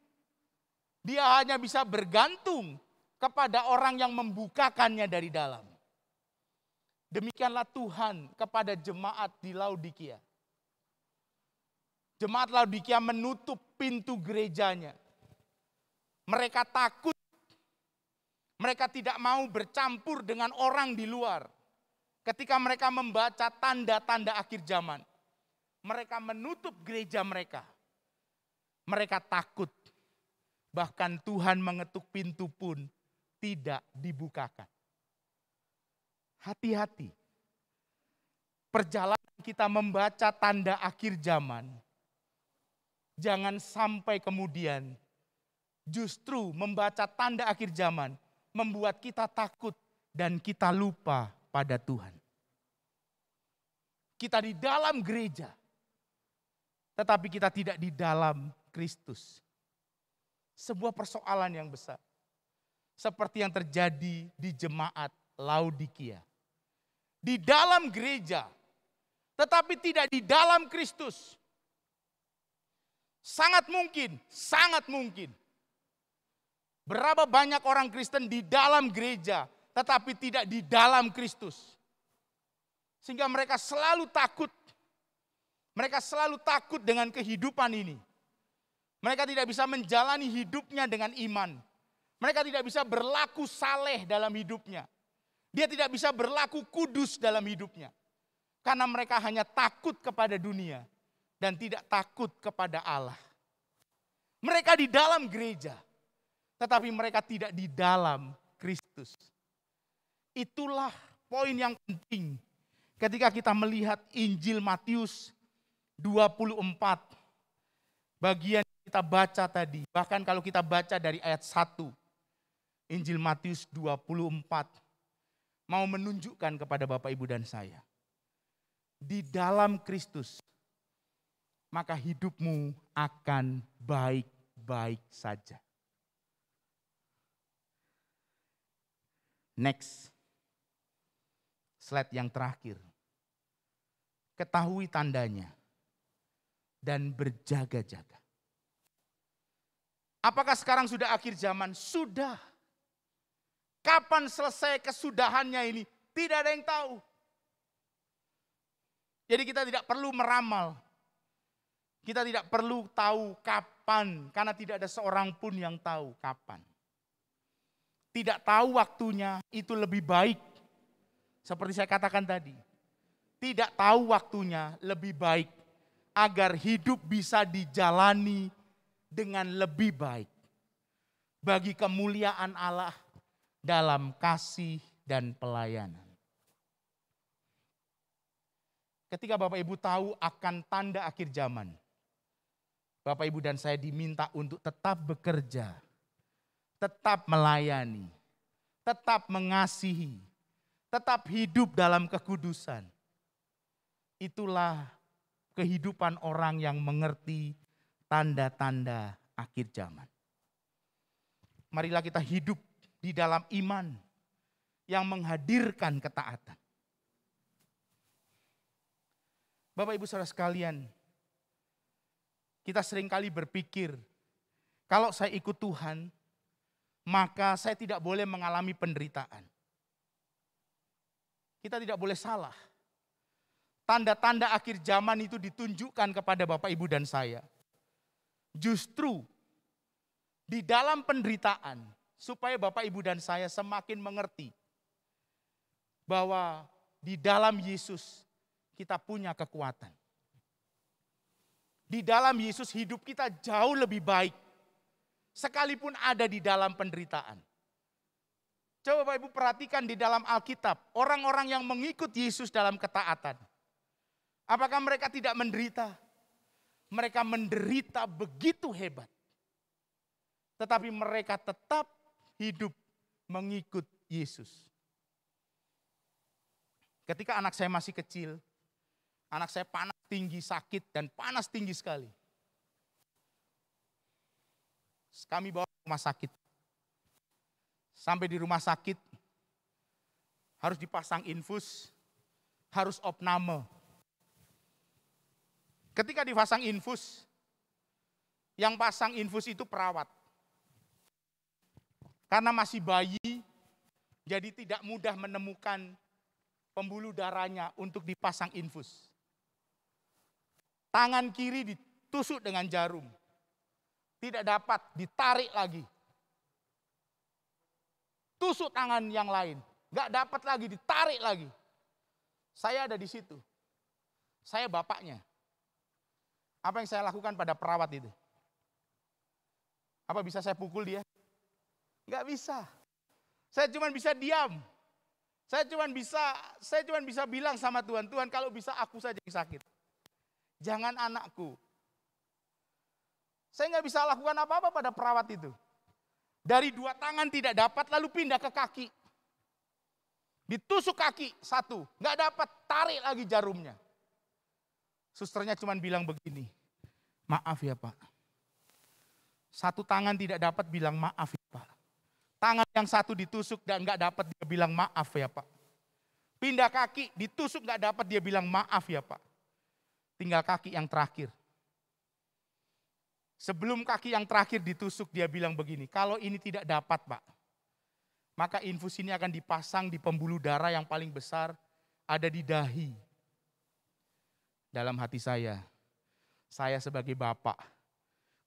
Speaker 3: Dia hanya bisa bergantung kepada orang yang membukakannya dari dalam. Demikianlah Tuhan kepada jemaat di Laodikia. Jemaat Laodikia menutup pintu gerejanya. Mereka takut. Mereka tidak mau bercampur dengan orang di luar. Ketika mereka membaca tanda-tanda akhir zaman. Mereka menutup gereja mereka. Mereka takut. Bahkan Tuhan mengetuk pintu pun tidak dibukakan. Hati-hati. Perjalanan kita membaca tanda akhir zaman. Jangan sampai kemudian justru membaca tanda akhir zaman membuat kita takut dan kita lupa pada Tuhan. Kita di dalam gereja. Tetapi kita tidak di dalam Kristus. Sebuah persoalan yang besar. Seperti yang terjadi di jemaat Laodikia. Di dalam gereja. Tetapi tidak di dalam Kristus. Sangat mungkin. Berapa banyak orang Kristen di dalam gereja. Tetapi tidak di dalam Kristus. Sehingga mereka selalu takut. Mereka selalu takut dengan kehidupan ini. Mereka tidak bisa menjalani hidupnya dengan iman. Mereka tidak bisa berlaku saleh dalam hidupnya. Dia tidak bisa berlaku kudus dalam hidupnya. Karena mereka hanya takut kepada dunia. Dan tidak takut kepada Allah. Mereka di dalam gereja. Tetapi mereka tidak di dalam Kristus. Itulah poin yang penting. Ketika kita melihat Injil Matius 24, bagian kita baca tadi, bahkan kalau kita baca dari ayat 1, Injil Matius 24, mau menunjukkan kepada Bapak Ibu dan saya, di dalam Kristus, maka hidupmu akan baik-baik saja. Next, slide yang terakhir. Ketahui tandanya. Dan berjaga-jaga. Apakah sekarang sudah akhir zaman? Sudah. Kapan selesai kesudahannya ini? Tidak ada yang tahu. Jadi kita tidak perlu meramal. Kita tidak perlu tahu kapan. Karena tidak ada seorang pun yang tahu kapan. Tidak tahu waktunya itu lebih baik. Seperti saya katakan tadi. Tidak tahu waktunya lebih baik. Agar hidup bisa dijalani dengan lebih baik. Bagi kemuliaan Allah dalam kasih dan pelayanan. Ketika Bapak Ibu tahu akan tanda akhir zaman. Bapak Ibu dan saya diminta untuk tetap bekerja. Tetap melayani. Tetap mengasihi. Tetap hidup dalam kekudusan. itulah kehidupan orang yang mengerti tanda-tanda akhir zaman. Marilah kita hidup di dalam iman yang menghadirkan ketaatan. Bapak Ibu Saudara sekalian, kita seringkali berpikir, kalau saya ikut Tuhan, maka saya tidak boleh mengalami penderitaan. Kita tidak boleh salah. Tanda-tanda akhir zaman itu ditunjukkan kepada Bapak, Ibu, dan saya. Justru di dalam penderitaan, supaya Bapak, Ibu, dan saya semakin mengerti bahwa di dalam Yesus kita punya kekuatan. Di dalam Yesus hidup kita jauh lebih baik, sekalipun ada di dalam penderitaan. Coba Bapak Ibu perhatikan di dalam Alkitab, orang-orang yang mengikut Yesus dalam ketaatan. Apakah mereka tidak menderita? Mereka menderita begitu hebat. Tetapi mereka tetap hidup mengikut Yesus. Ketika anak saya masih kecil, anak saya panas tinggi, sakit, dan panas tinggi sekali. Kami bawa ke rumah sakit. Sampai di rumah sakit, harus dipasang infus, harus opname. Ketika dipasang infus, yang pasang infus itu perawat. Karena masih bayi, jadi tidak mudah menemukan pembuluh darahnya untuk dipasang infus. Tangan kiri ditusuk dengan jarum. Tidak dapat, ditarik lagi. Tusuk tangan yang lain, gak dapat lagi, ditarik lagi. Saya ada di situ. Saya bapaknya. Apa yang saya lakukan pada perawat itu? Apa bisa saya pukul dia? Gak bisa. Saya cuma bisa diam. Saya cuma bisa bilang sama Tuhan, Tuhan kalau bisa aku saja yang sakit. Jangan anakku. Saya nggak bisa lakukan apa-apa pada perawat itu. Dari 2 tangan tidak dapat, lalu pindah ke kaki. Ditusuk kaki 1, nggak dapat, tarik lagi jarumnya. Susternya cuma bilang begini, maaf ya Pak. 1 tangan tidak dapat bilang maaf ya Pak. Tangan yang 1 ditusuk dan nggak dapat dia bilang maaf ya Pak. Pindah kaki, ditusuk nggak dapat dia bilang maaf ya Pak. Tinggal kaki yang terakhir. Sebelum kaki yang terakhir ditusuk dia bilang begini, kalau ini tidak dapat Pak, maka infus ini akan dipasang di pembuluh darah yang paling besar, ada di dahi. Dalam hati saya sebagai bapak,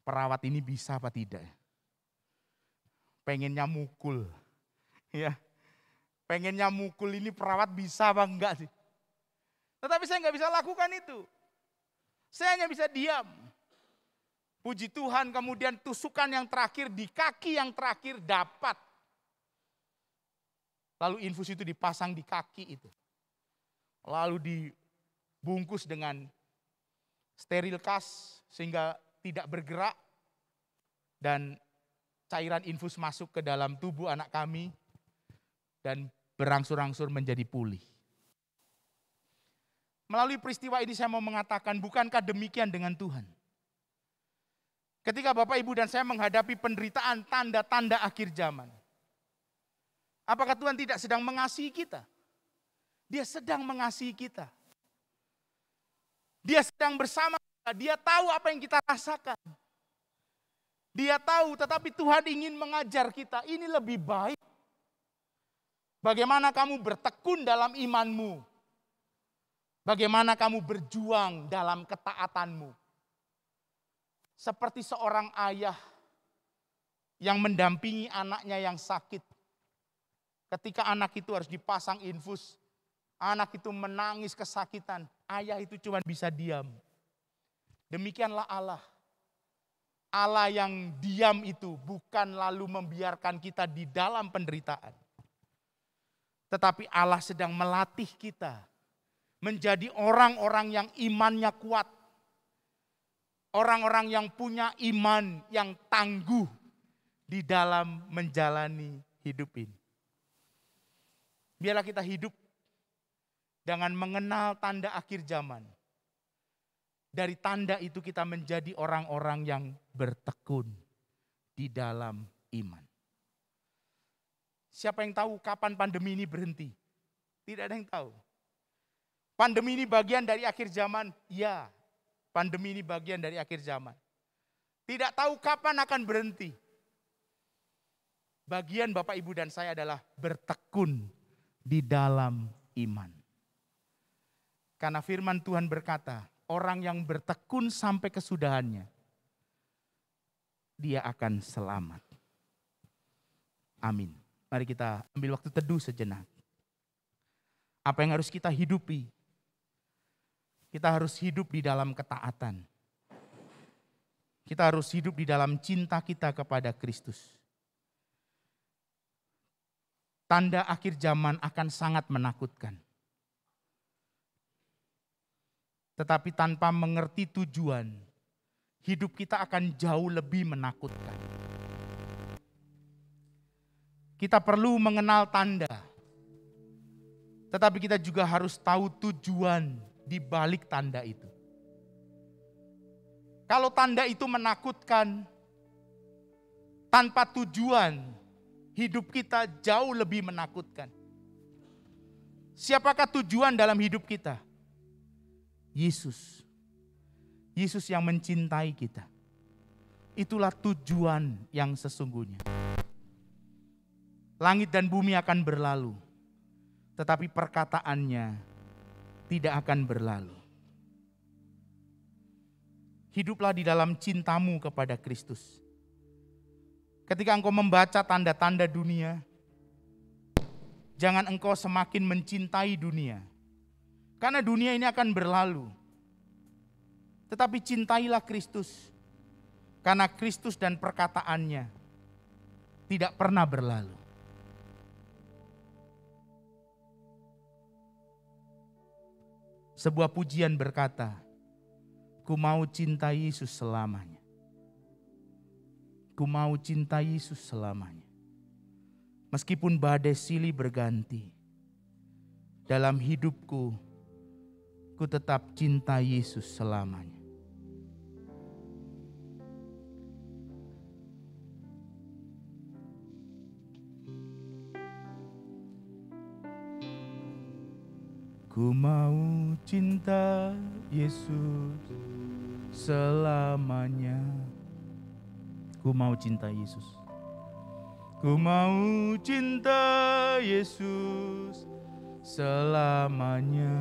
Speaker 3: perawat ini bisa apa tidak? Pengennya mukul, ya. Pengennya mukul ini perawat bisa apa enggak sih? Tetapi saya nggak bisa lakukan itu. Saya hanya bisa diam. Puji Tuhan, kemudian tusukan yang terakhir di kaki yang terakhir dapat. Lalu infus itu dipasang di kaki itu. Lalu dibungkus dengan steril kas sehingga tidak bergerak. Dan cairan infus masuk ke dalam tubuh anak kami dan berangsur-angsur menjadi pulih. Melalui peristiwa ini saya mau mengatakan, bukankah demikian dengan Tuhan? Ketika Bapak, Ibu, dan saya menghadapi penderitaan tanda-tanda akhir zaman. Apakah Tuhan tidak sedang mengasihi kita? Dia sedang mengasihi kita. Dia sedang bersama kita, dia tahu apa yang kita rasakan. Dia tahu, tetapi Tuhan ingin mengajar kita, ini lebih baik. Bagaimana kamu bertekun dalam imanmu. Bagaimana kamu berjuang dalam ketaatanmu. Seperti seorang ayah yang mendampingi anaknya yang sakit. Ketika anak itu harus dipasang infus, anak itu menangis kesakitan, ayah itu cuma bisa diam. Demikianlah Allah. Allah yang diam itu bukan lalu membiarkan kita di dalam penderitaan. Tetapi Allah sedang melatih kita menjadi orang-orang yang imannya kuat. Orang-orang yang punya iman yang tangguh di dalam menjalani hidup ini. Biarlah kita hidup dengan mengenal tanda akhir zaman. Dari tanda itu kita menjadi orang-orang yang bertekun di dalam iman. Siapa yang tahu kapan pandemi ini berhenti? Tidak ada yang tahu. Pandemi ini bagian dari akhir zaman? Ya, pandemi ini bagian dari akhir zaman. Tidak tahu kapan akan berhenti. Bagian Bapak, Ibu, dan saya adalah bertekun di dalam iman. Karena firman Tuhan berkata, orang yang bertekun sampai kesudahannya, dia akan selamat. Amin. Mari kita ambil waktu teduh sejenak. Apa yang harus kita hidupi? Kita harus hidup di dalam ketaatan. Kita harus hidup di dalam cinta kita kepada Kristus. Tanda akhir zaman akan sangat menakutkan. Tetapi tanpa mengerti tujuan, hidup kita akan jauh lebih menakutkan. Kita perlu mengenal tanda. Tetapi kita juga harus tahu tujuan di balik tanda itu. Kalau tanda itu menakutkan, tanpa tujuan, hidup kita jauh lebih menakutkan. Siapakah tujuan dalam hidup kita? Yesus. Yesus yang mencintai kita. Itulah tujuan yang sesungguhnya. Langit dan bumi akan berlalu, tetapi perkataannya tidak akan berlalu. Hiduplah di dalam cintamu kepada Kristus. Ketika engkau membaca tanda-tanda dunia, jangan engkau semakin mencintai dunia. Karena dunia ini akan berlalu. Tetapi cintailah Kristus. Karena Kristus dan perkataannya tidak pernah berlalu. Sebuah pujian berkata, ku mau cintai Yesus selamanya. Ku mau cinta Yesus selamanya. Meskipun badai silih berganti, dalam hidupku, ku tetap cinta Yesus selamanya. Ku mau cinta Yesus selamanya. Ku mau cinta Yesus. Ku mau cinta Yesus selamanya.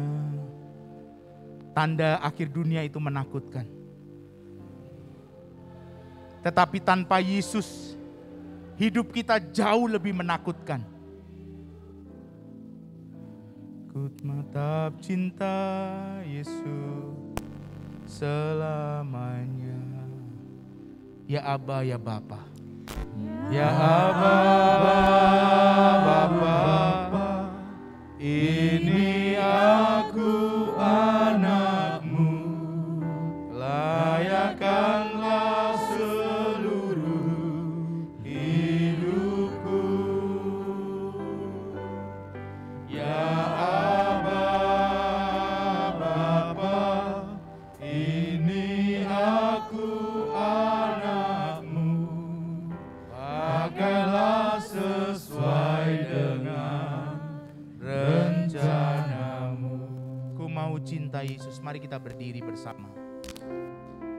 Speaker 3: Tanda akhir dunia itu menakutkan. Tetapi tanpa Yesus, hidup kita jauh lebih menakutkan. Ku tetap cinta Yesus selamanya. Ya Aba, ya Bapa. Ya Aba, Bapa, ini aku anakmu, layakkanlah seluruh hidupku. Ya Aba, Bapa, ini aku anakmu, pakailah sesuai dengan rencanamu. Ku mau cinta Yesus. Mari kita berdiri bersama.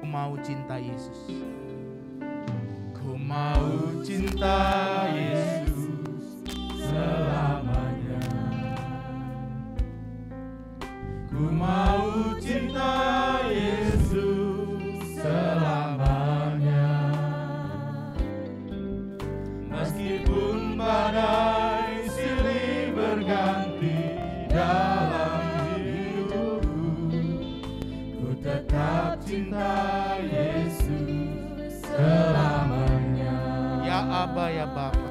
Speaker 3: Ku mau cinta Yesus. Ku mau cinta Yesus selamanya. Ku mau cinta Yesus selamanya. Meskipun badai silih berganti dalam hidupku, ku tetap cinta Yesus selamanya. Ya Aba, ya Bapa.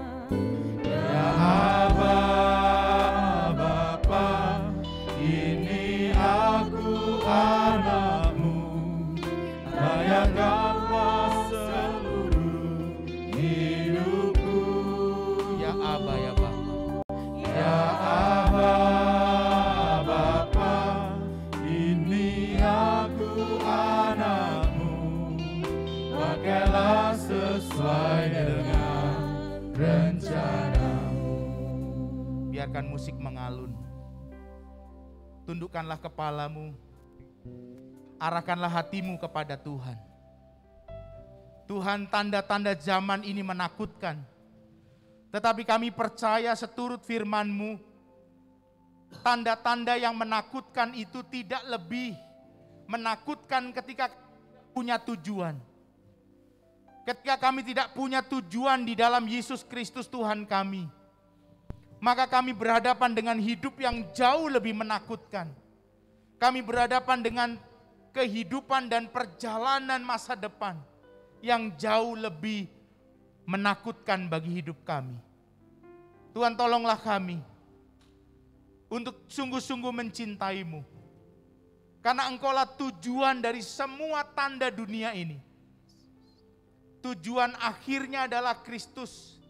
Speaker 3: Ya Aba, Bapa, ini aku anakmu, layakkanlah seluruh hidupku. Ya Aba, ya Bapa. Ya Aba, Bapa, biarkan musik mengalun. Tundukkanlah kepalamu, arahkanlah hatimu kepada Tuhan. Tuhan, tanda-tanda zaman ini menakutkan. Tetapi kami percaya seturut firman-Mu, tanda-tanda yang menakutkan itu tidak lebih menakutkan ketika punya tujuan. Ketika kami tidak punya tujuan di dalam Yesus Kristus Tuhan kami, maka kami berhadapan dengan hidup yang jauh lebih menakutkan. Kami berhadapan dengan kehidupan dan perjalanan masa depan yang jauh lebih menakutkan bagi hidup kami. Tuhan, tolonglah kami untuk sungguh-sungguh mencintai-Mu. Karena Engkaulah tujuan dari semua tanda dunia ini. Tujuan akhirnya adalah Kristus.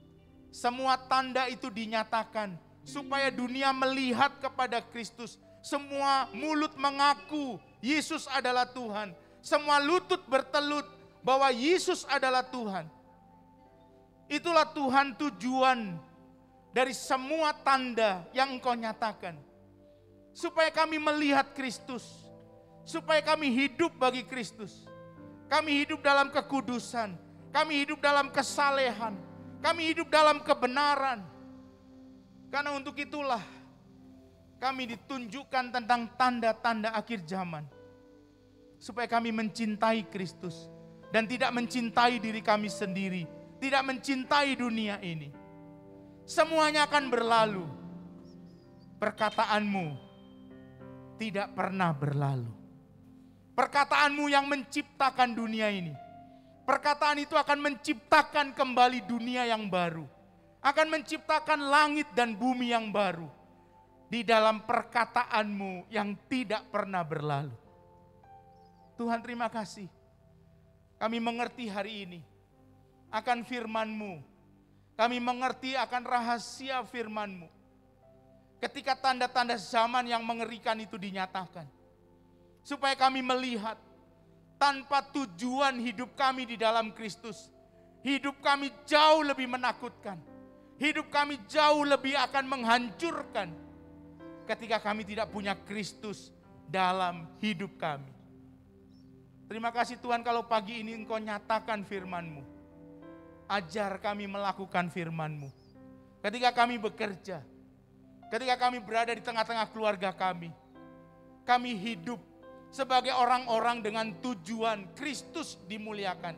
Speaker 3: Semua tanda itu dinyatakan supaya dunia melihat kepada Kristus. Semua mulut mengaku Yesus adalah Tuhan. Semua lutut bertelut bahwa Yesus adalah Tuhan. Itulah Tuhan tujuan dari semua tanda yang Engkau nyatakan. Supaya kami melihat Kristus. Supaya kami hidup bagi Kristus. Kami hidup dalam kekudusan. Kami hidup dalam kesalehan. Kami hidup dalam kebenaran. Karena untuk itulah kami ditunjukkan tentang tanda-tanda akhir zaman. Supaya kami mencintai Kristus. Dan tidak mencintai diri kami sendiri. Tidak mencintai dunia ini. Semuanya akan berlalu. Perkataanmu tidak pernah berlalu. Perkataanmu yang menciptakan dunia ini. Perkataan itu akan menciptakan kembali dunia yang baru. Akan menciptakan langit dan bumi yang baru. Di dalam perkataanmu yang tidak pernah berlalu. Tuhan, terima kasih. Kami mengerti hari ini akan firman-Mu. Kami mengerti akan rahasia firman-Mu. Ketika tanda-tanda zaman yang mengerikan itu dinyatakan. Supaya kami melihat tanpa tujuan hidup kami di dalam Kristus. Hidup kami jauh lebih menakutkan. Hidup kami jauh lebih akan menghancurkan. Ketika kami tidak punya Kristus dalam hidup kami. Terima kasih Tuhan kalau pagi ini Engkau nyatakan firman-Mu. Ajar kami melakukan firman-Mu. Ketika kami bekerja, ketika kami berada di tengah-tengah keluarga kami hidup sebagai orang-orang dengan tujuan Kristus dimuliakan.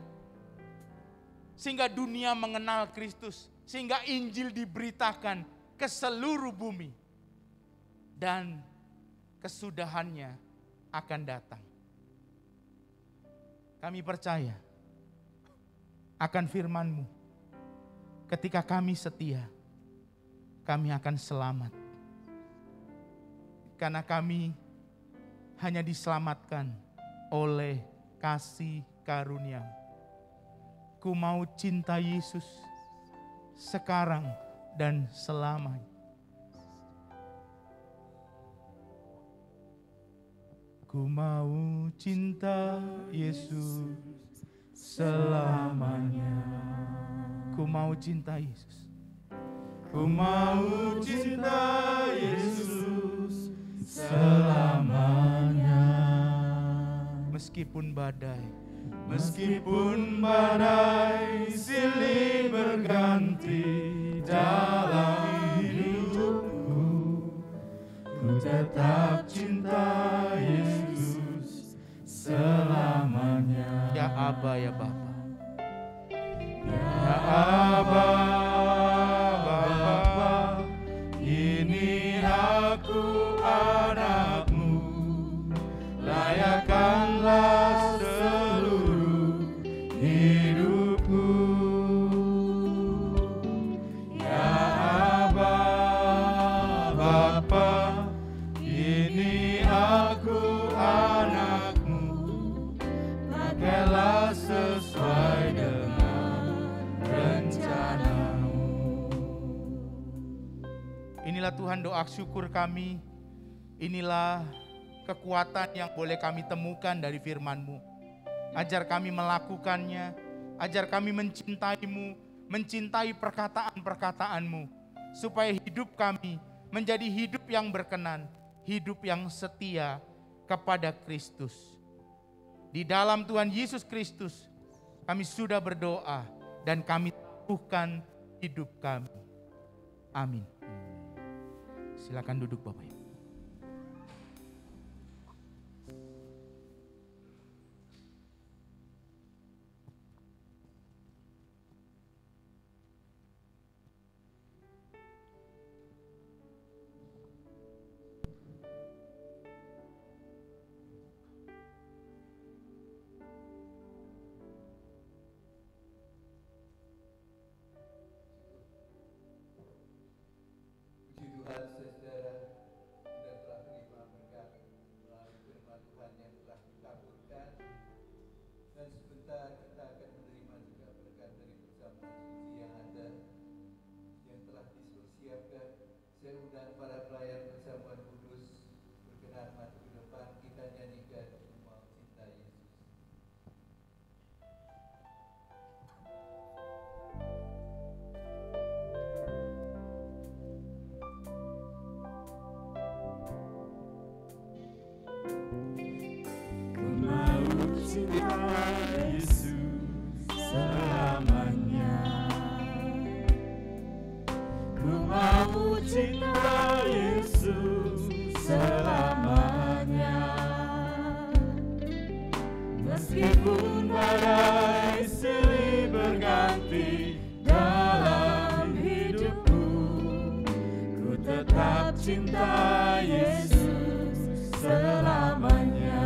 Speaker 3: Sehingga dunia mengenal Kristus, sehingga Injil diberitakan ke seluruh bumi. Dan kesudahannya akan datang. Kami percaya akan firman-Mu. Ketika kami setia, kami akan selamat. Karena kami hanya diselamatkan oleh kasih karunia. Ku mau cinta Yesus sekarang dan selamanya. Ku mau cinta Yesus selamanya. Ku mau cinta Yesus. Ku mau cinta Yesus selamanya. Meskipun badai silih berganti dalam hidupku, ku tetap cinta Yesus selamanya. Ya Aba, ya Bapa. Ya Aba, Bapa, ini aku anak-Mu, layakkanlah seluruh hidupku. Ya Aba, Bapa, ini aku anak-Mu, pakailah sesuai dengan rencana-Mu. Inilah Tuhan doa syukur kami, inilah kekuatan yang boleh kami temukan dari firman-Mu. Ajar kami melakukannya, ajar kami mencintai-Mu, mencintai perkataan-perkataan-Mu, supaya hidup kami menjadi hidup yang berkenan, hidup yang setia kepada Kristus. Di dalam Tuhan Yesus Kristus kami sudah berdoa dan kami teguhkan hidup kami. Amin. Silakan duduk Bapak Ibu.
Speaker 4: Meskipun badai silih berganti dalam hidupku, ku tetap cinta Yesus selamanya.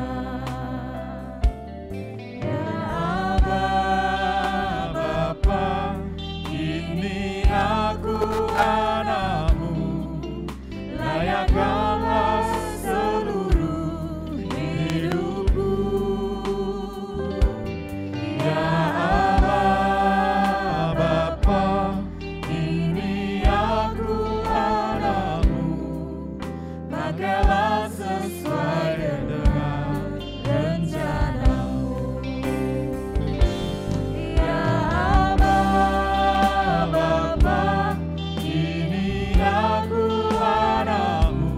Speaker 4: Ya Aba, Bapa, ini aku anakmu, layakkanlah seluruh hidupku. Ya Allah Bapa, ini aku anakmu, pakailah sesuai dengan rencanamu. Ya Allah Bapa, ini aku anakmu,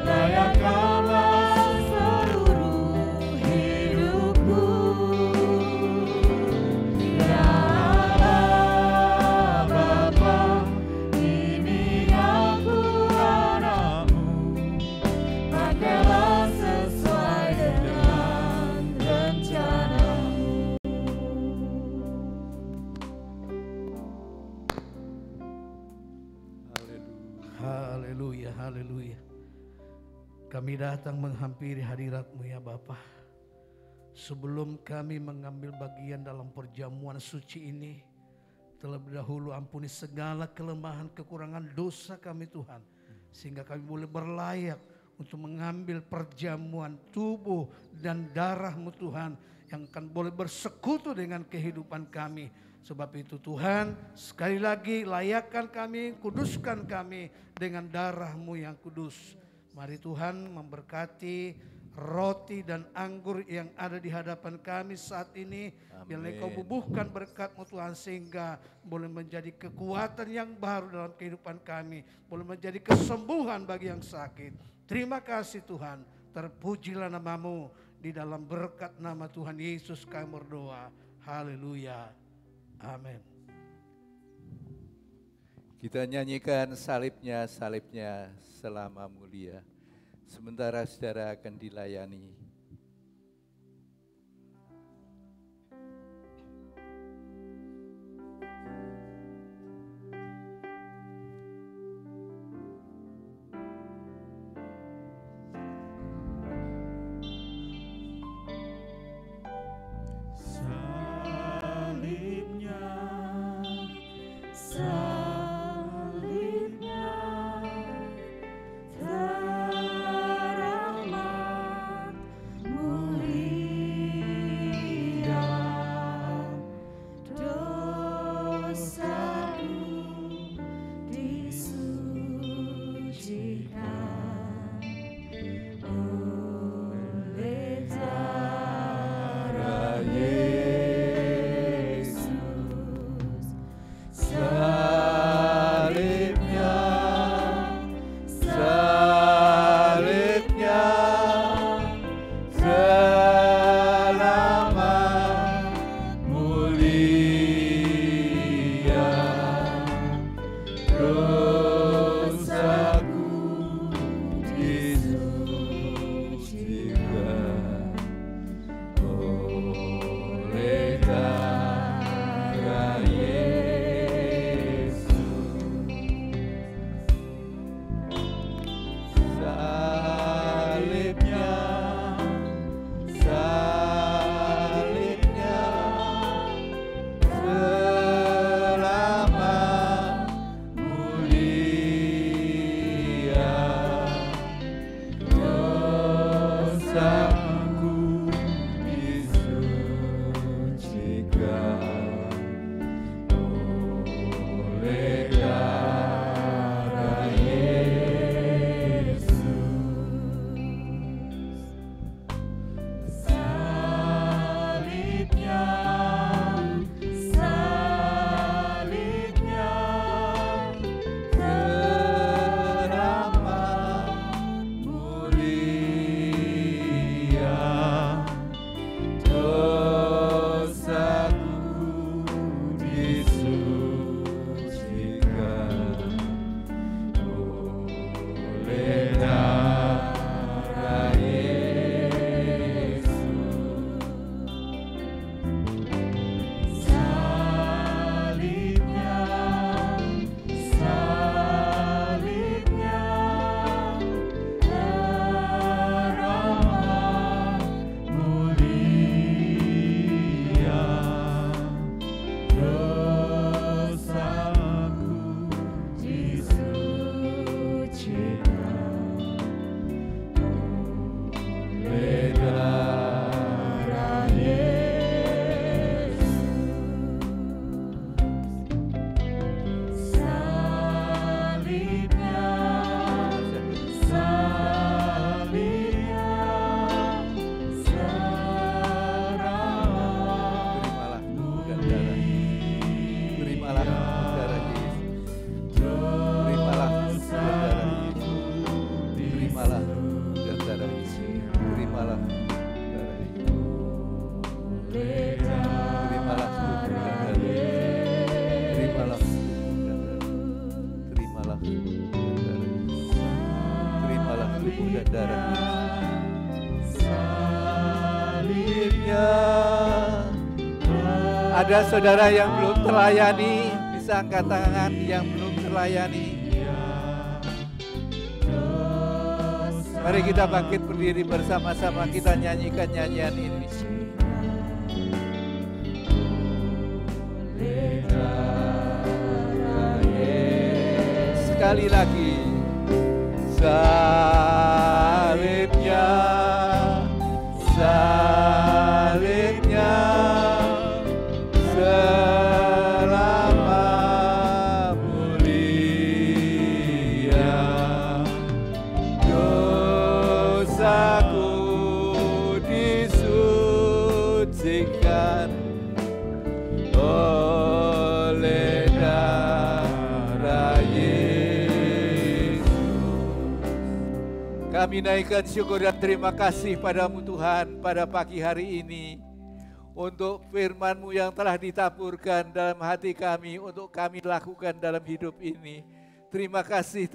Speaker 4: layakkanlah seluruh hidupku. Ya Allah Bapa, ini aku anakmu, pakailah sesuai dengan rencanamu.
Speaker 5: Haleluya, haleluya. Kami datang menghampiri hadirat-Mu ya Bapa. Sebelum kami mengambil bagian dalam perjamuan suci ini, terlebih dahulu ampuni segala kelemahan, kekurangan, dosa kami Tuhan. Sehingga kami boleh berlayak untuk mengambil perjamuan tubuh dan darah-Mu Tuhan, yang akan boleh bersekutu dengan kehidupan kami. Sebab itu Tuhan, sekali lagi layakkan kami, kuduskan kami dengan darah-Mu yang kudus. Mari Tuhan memberkati roti dan anggur yang ada di hadapan kami saat ini. Biarlah Kau bubuhkan berkat-Mu Tuhan, sehingga boleh menjadi kekuatan yang baru dalam kehidupan kami. Boleh menjadi kesembuhan bagi yang sakit. Terima kasih Tuhan, terpujilah nama-Mu. Di dalam berkat nama Tuhan Yesus kami berdoa. Haleluya. Amin.
Speaker 6: Kita nyanyikan salibnya, salibnya selama mulia. Sementara saudara akan dilayani.
Speaker 4: Salibnya teramat
Speaker 6: darah Yesus. Salibnya. Ada saudara yang belum terlayani, bisa angkat tangan yang belum terlayani. Mari kita bangkit berdiri bersama-sama, kita nyanyikan nyanyian ini. Sekali lagi, salibnya, salibnya, selama mulia, dosaku disucikan oleh darah Yesus. Kami naikkan syukur dan terima kasih padamu Tuhan pada pagi hari ini untuk firman-Mu yang telah ditaburkan dalam hati kami untuk kami lakukan dalam hidup ini. Terima kasih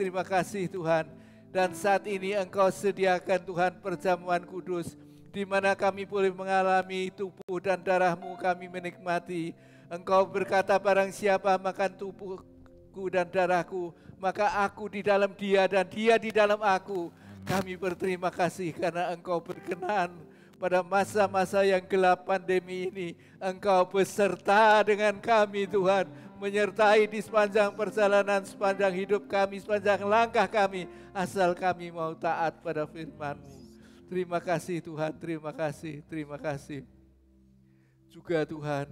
Speaker 6: Tuhan. Dan saat ini Engkau sediakan Tuhan perjamuan kudus di mana kami boleh mengalami tubuh dan darah-Mu kami menikmati. Engkau berkata barang siapa makan tubuhku dan darahku, maka aku di dalam dia dan dia di dalam aku. Kami berterima kasih karena Engkau berkenan pada masa-masa yang gelap pandemi ini. Engkau beserta dengan kami Tuhan, menyertai di sepanjang perjalanan, sepanjang hidup kami, sepanjang langkah kami, asal kami mau taat pada firman-Mu. Terima kasih Tuhan, terima kasih. Juga Tuhan,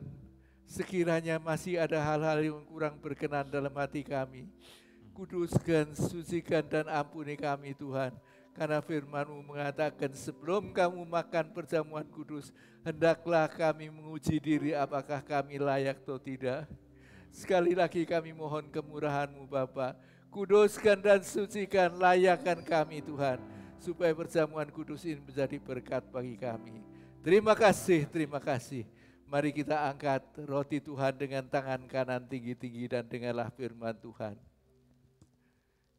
Speaker 6: sekiranya masih ada hal-hal yang kurang berkenan dalam hati kami, kuduskan, sucikan, dan ampuni kami Tuhan. Karena firman-Mu mengatakan sebelum kamu makan perjamuan kudus, hendaklah kami menguji diri apakah kami layak atau tidak. Sekali lagi kami mohon kemurahan-Mu Bapa, kuduskan dan sucikan, layakkan kami Tuhan, supaya perjamuan kudus ini menjadi berkat bagi kami. Terima kasih. Mari kita angkat roti Tuhan dengan tangan kanan tinggi-tinggi dan dengarlah firman Tuhan.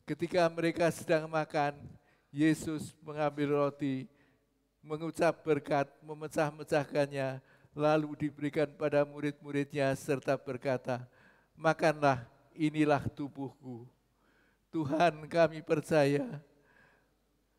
Speaker 6: Ketika mereka sedang makan, Yesus mengambil roti, mengucap berkat, memecah-mecahkannya, lalu diberikan pada murid-muridnya serta berkata, makanlah, inilah tubuhku. Tuhan, kami percaya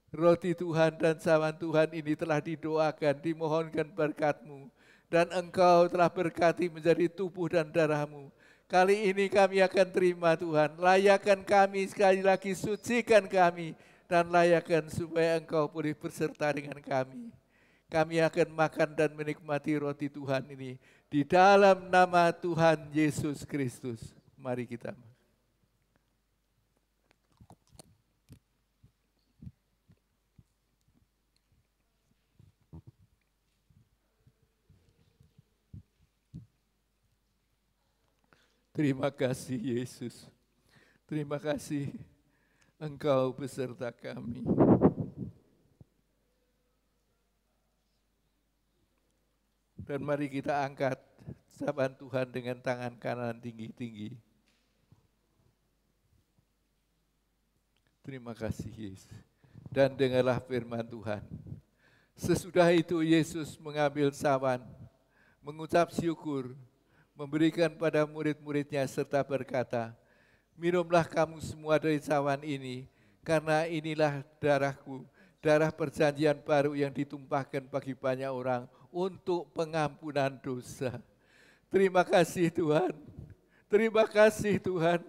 Speaker 6: roti Tuhan dan cawan Tuhan ini telah didoakan, dimohonkan berkat-Mu, dan Engkau telah berkati menjadi tubuh dan darah-Mu. Kali ini kami akan terima Tuhan, layakkan kami sekali lagi, sucikan kami, dan layakkan supaya Engkau boleh berserta dengan kami. Kami akan makan dan menikmati roti Tuhan ini di dalam nama Tuhan Yesus Kristus. Mari kita makan. Terima kasih Yesus. Terima kasih Engkau beserta kami. Dan mari kita angkat cawan Tuhan dengan tangan kanan tinggi-tinggi. Terima kasih Yesus. Dan dengarlah firman Tuhan. Sesudah itu Yesus mengambil cawan, mengucap syukur, memberikan pada murid-muridnya serta berkata, minumlah kamu semua dari cawan ini, karena inilah darahku, darah perjanjian baru yang ditumpahkan bagi banyak orang untuk pengampunan dosa. Terima kasih Tuhan. Terima kasih Tuhan.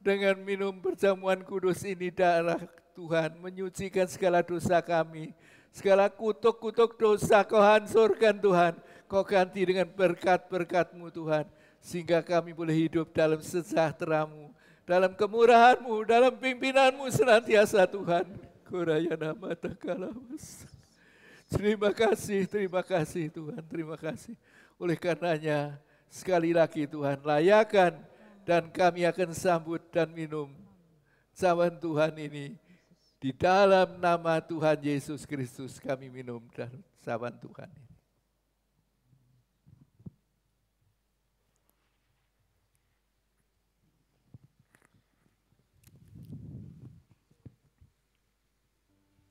Speaker 6: Dengan minum perjamuan kudus ini darah Tuhan menyucikan segala dosa kami. Segala kutuk-kutuk dosa Kau hancurkan Tuhan. Kau ganti dengan berkat-berkat-Mu Tuhan. Sehingga kami boleh hidup dalam sejahtera-Mu, dalam kemurahan-Mu, dalam pimpinan-Mu senantiasa Tuhan. Kurayana mata kalawas. Terima kasih Tuhan, terima kasih. Oleh karenanya sekali lagi Tuhan, layakan dan kami akan sambut dan minum cawan Tuhan ini. Di dalam nama Tuhan Yesus Kristus kami minum dan cawan Tuhan ini.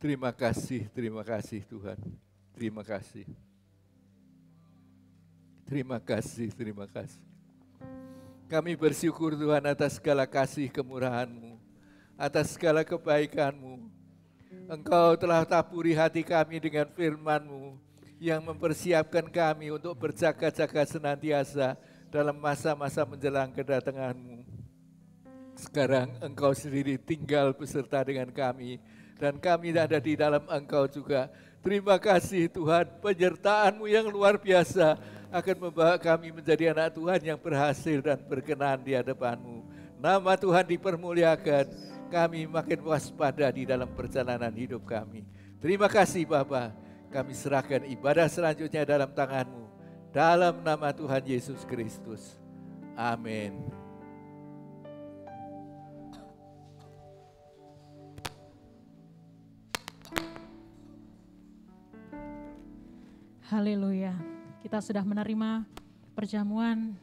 Speaker 6: Terima kasih Tuhan. Terima kasih. Terima kasih, terima kasih. Kami bersyukur Tuhan atas segala kasih kemurahan-Mu, atas segala kebaikan-Mu. Engkau telah taburi hati kami dengan firman-Mu yang mempersiapkan kami untuk berjaga-jaga senantiasa dalam masa-masa menjelang kedatangan-Mu. Sekarang Engkau sendiri tinggal beserta dengan kami dan kami ada di dalam Engkau juga. Terima kasih Tuhan, penyertaan-Mu yang luar biasa akan membawa kami menjadi anak Tuhan yang berhasil dan berkenan di hadapan-Mu. Nama Tuhan dipermuliakan, kami makin waspada di dalam perjalanan hidup kami. Terima kasih Bapa, kami serahkan ibadah selanjutnya dalam tangan-Mu. Dalam nama Tuhan Yesus Kristus. Amin.
Speaker 1: Haleluya. Kita sudah menerima perjamuan,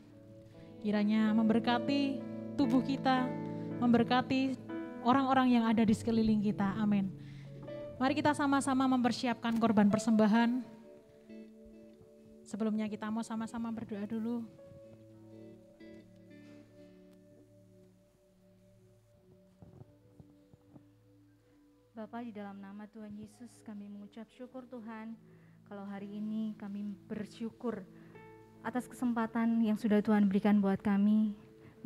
Speaker 1: kiranya memberkati tubuh kita, memberkati orang-orang yang ada di sekeliling kita. Amin. Mari kita sama-sama mempersiapkan korban persembahan. Sebelumnya kita mau sama-sama berdoa dulu.
Speaker 7: Bapa, di dalam nama Tuhan Yesus kami mengucap syukur Tuhan. Kalau hari ini kami bersyukur atas kesempatan yang sudah Tuhan berikan buat kami.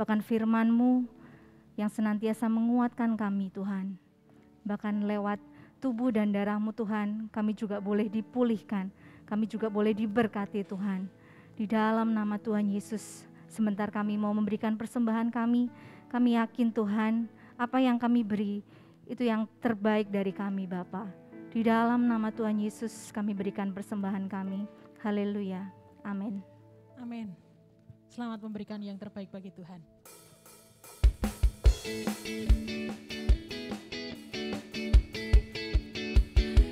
Speaker 7: Bahkan firman-Mu yang senantiasa menguatkan kami Tuhan. Bahkan lewat tubuh dan darah-Mu Tuhan, kami juga boleh dipulihkan. Kami juga boleh diberkati Tuhan. Di dalam nama Tuhan Yesus, sebentar kami mau memberikan persembahan kami yakin Tuhan, apa yang kami beri, itu yang terbaik dari kami Bapa. Di dalam nama Tuhan Yesus kami berikan persembahan kami. Haleluya. Amin.
Speaker 1: Amin. Selamat memberikan yang terbaik bagi Tuhan.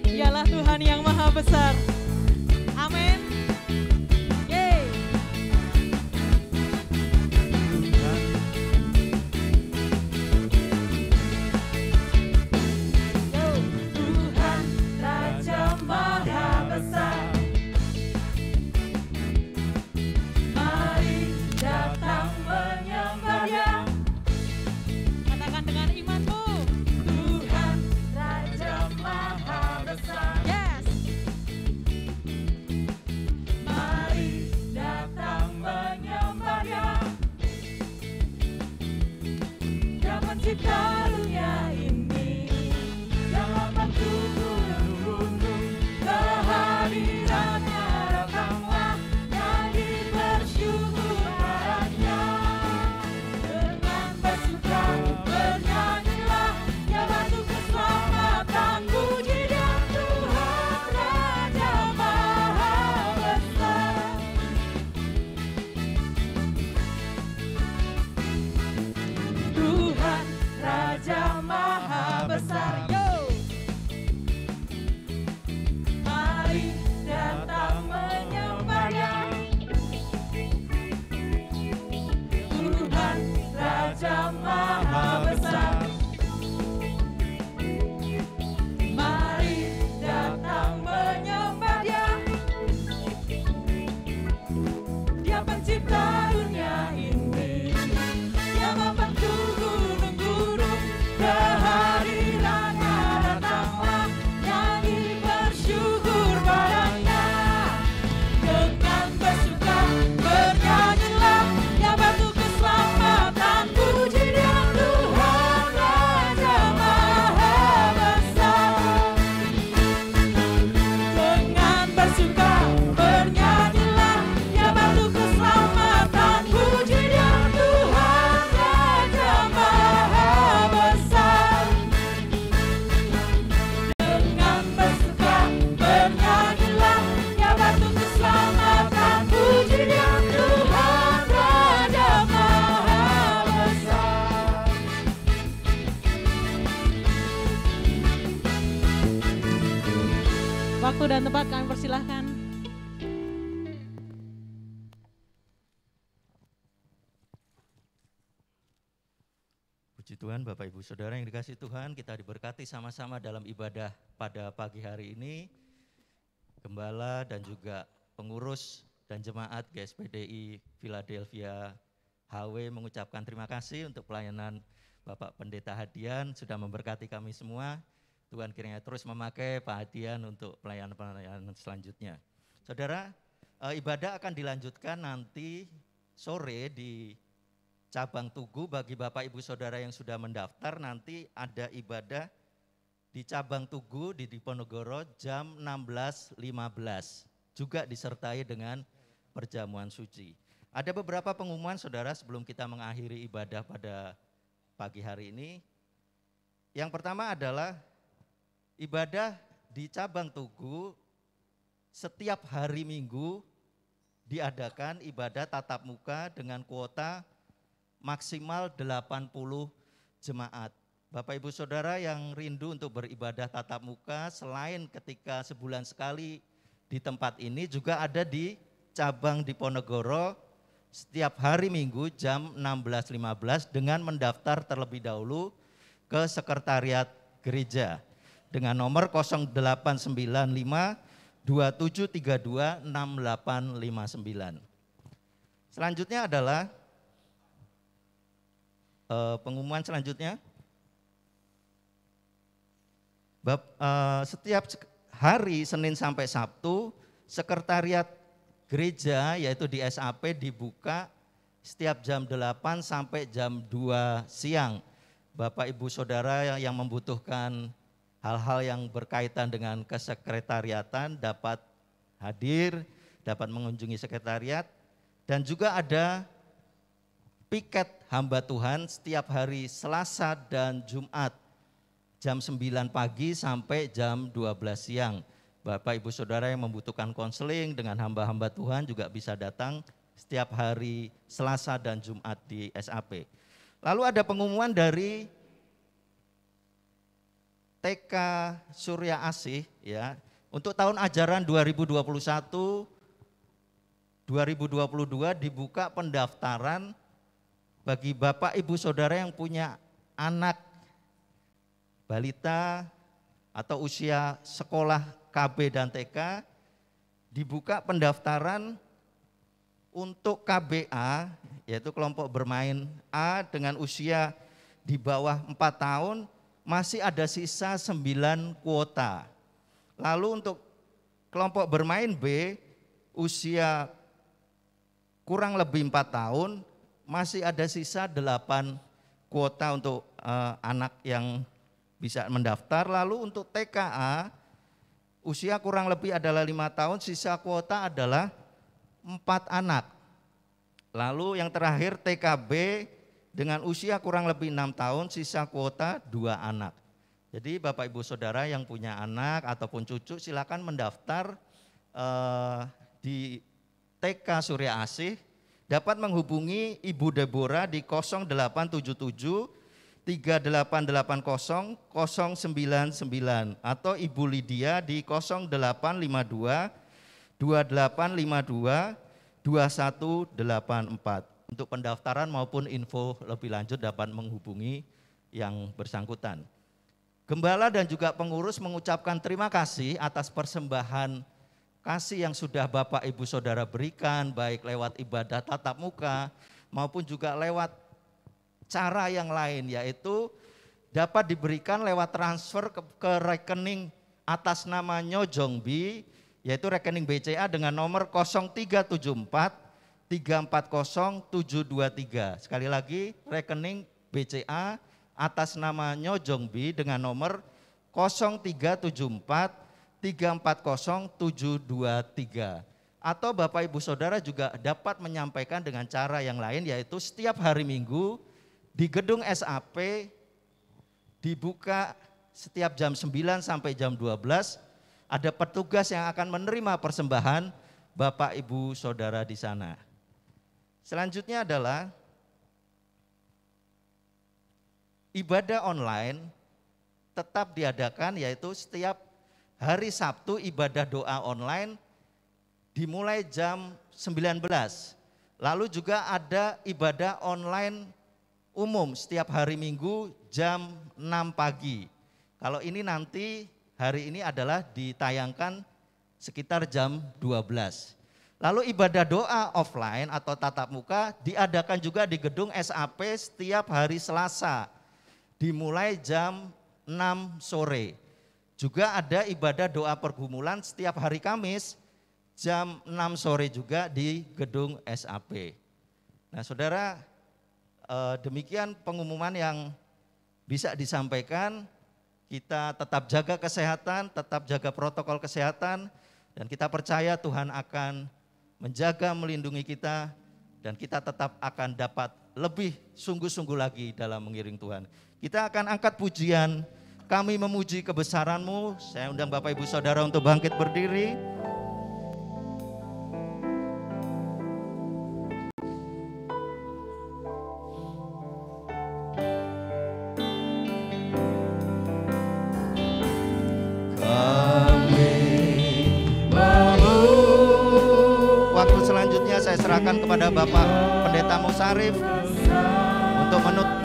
Speaker 1: Dialah Tuhan yang maha besar. Amin. Yeay.
Speaker 4: Tuhan Raja Maha Besar, mari datang menyembah Dia.
Speaker 1: Katakan dengan imanmu.
Speaker 4: Tuhan Raja Maha Besar,
Speaker 1: Yes.
Speaker 4: mari datang menyembah Dia. Dia pencipta dunia ini, yang lama gunung-gunung, kehadirannya datanglah, nyanyi bersyukur padanya. Dengan bersuka bernyanyilah, ya batu keselamatan, puji Dia Tuhan Raja Maha Besar. Tuhan Raja Maha Besar, yo. Mari datang menyembah Dia. Tuhan Raja Maha Besar, mari datang menyembah Dia. Dia pencipta dunia ini, yang membentuk gunung-gunung, kehadirannya datanglah, nyanyi bersyukur padanya. Dengan bersuka bernyanyilah, ya batu keselamatan, puji Dia Tuhan Raja Maha Besar. Dengan bersuka bernyanyilah, ya batu keselamatan, puji Dia Tuhan Raja Maha Besar. Dengan bersuka bernyanyilah, ya batu keselamatan, puji Dia Tuhan Raja Maha Besar.
Speaker 1: Waktu dan tempat kami persilahkan.
Speaker 8: Puji Puji Tuhan, Bapak Ibu Saudara yang dikasihi Tuhan, kita diberkati sama-sama dalam ibadah pada pagi hari ini. Gembala dan juga pengurus dan jemaat GSPDI Philadelphia HW mengucapkan terima kasih untuk pelayanan Bapak Pendeta Hadian sudah memberkati kami semua. Tuhan kiranya terus memakai Pak Hadian untuk pelayanan-pelayanan selanjutnya. Saudara, ibadah akan dilanjutkan nanti sore di Cabang Tugu. Bagi Bapak Ibu Saudara yang sudah mendaftar, nanti ada ibadah di Cabang Tugu di Diponegoro jam 16.15. Juga disertai dengan perjamuan suci. Ada beberapa pengumuman saudara sebelum kita mengakhiri ibadah pada pagi hari ini. Yang pertama adalah ibadah di Cabang Tugu setiap hari Minggu diadakan ibadah tatap muka dengan kuota maksimal 80 jemaat. Bapak Ibu Saudara yang rindu untuk beribadah tatap muka selain ketika sebulan sekali di tempat ini juga ada di cabang Diponegoro setiap hari Minggu jam 16.15 dengan mendaftar terlebih dahulu ke sekretariat gereja dengan nomor 0895 2732 6859. Selanjutnya adalah pengumuman selanjutnya. Setiap hari Senin sampai Sabtu sekretariat gereja yaitu di SAP dibuka setiap jam 8 sampai jam 2 siang. Bapak Ibu Saudara yang membutuhkan hal-hal yang berkaitan dengan kesekretariatan dapat hadir, dapat mengunjungi sekretariat, dan juga ada piket hamba Tuhan setiap hari Selasa dan Jumat jam 9 pagi sampai jam 12 siang. Bapak Ibu Saudara yang membutuhkan konseling dengan hamba-hamba Tuhan juga bisa datang setiap hari Selasa dan Jumat di SAP. Lalu ada pengumuman dari TK Surya Asih ya, untuk tahun ajaran 2021-2022 dibuka pendaftaran bagi Bapak Ibu Saudara yang punya anak balita atau usia sekolah KB dan TK. Dibuka pendaftaran untuk KBA yaitu kelompok bermain A dengan usia di bawah 4 tahun masih ada sisa 9 kuota. Lalu untuk kelompok bermain B usia kurang lebih 4 tahun masih ada sisa 8 kuota untuk anak yang bisa mendaftar. Lalu untuk TKA usia kurang lebih adalah 5 tahun, sisa kuota adalah 4 anak. Lalu yang terakhir TKB dengan usia kurang lebih 6 tahun, sisa kuota 2 anak. Jadi Bapak Ibu Saudara yang punya anak ataupun cucu silakan mendaftar di TK Surya Asih, dapat menghubungi Ibu Deborah di 0877 3880 099 atau Ibu Lydia di 0852 2852 2184. Untuk pendaftaran maupun info lebih lanjut dapat menghubungi yang bersangkutan. Gembala dan juga pengurus mengucapkan terima kasih atas persembahan kasih yang sudah Bapak Ibu Saudara berikan baik lewat ibadah tatap muka maupun juga lewat cara yang lain, yaitu dapat diberikan lewat transfer ke rekening atas nama Nyojongbi, yaitu rekening BCA dengan nomor 0374 340 723. Sekali lagi rekening BCA atas nama Nyojongbi dengan nomor 0374 340 723. Atau Bapak Ibu Saudara juga dapat menyampaikan dengan cara yang lain, yaitu setiap hari Minggu di gedung SAP dibuka setiap jam 9 sampai jam 12, ada petugas yang akan menerima persembahan Bapak Ibu Saudara di sana. Selanjutnya adalah ibadah online tetap diadakan, yaitu setiap hari Sabtu ibadah doa online dimulai jam 19. Lalu juga ada ibadah online umum setiap hari Minggu jam 6 pagi. Kalau ini nanti hari ini adalah ditayangkan sekitar jam 12. Lalu ibadah doa offline atau tatap muka diadakan juga di gedung SAP setiap hari Selasa, dimulai jam 6 sore. Juga ada ibadah doa pergumulan setiap hari Kamis jam 6 sore juga di gedung SAP. Nah saudara, demikian pengumuman yang bisa disampaikan. Kita tetap jaga kesehatan, tetap jaga protokol kesehatan, dan kita percaya Tuhan akan menjaga, melindungi kita, dan kita tetap akan dapat lebih sungguh-sungguh lagi dalam mengiring Tuhan. Kita akan angkat pujian, kami memuji kebesaran-Mu. Saya undang Bapak Ibu Saudara untuk bangkit berdiri. Waktu selanjutnya saya serahkan kepada Bapak Pendeta Musarif untuk menutup.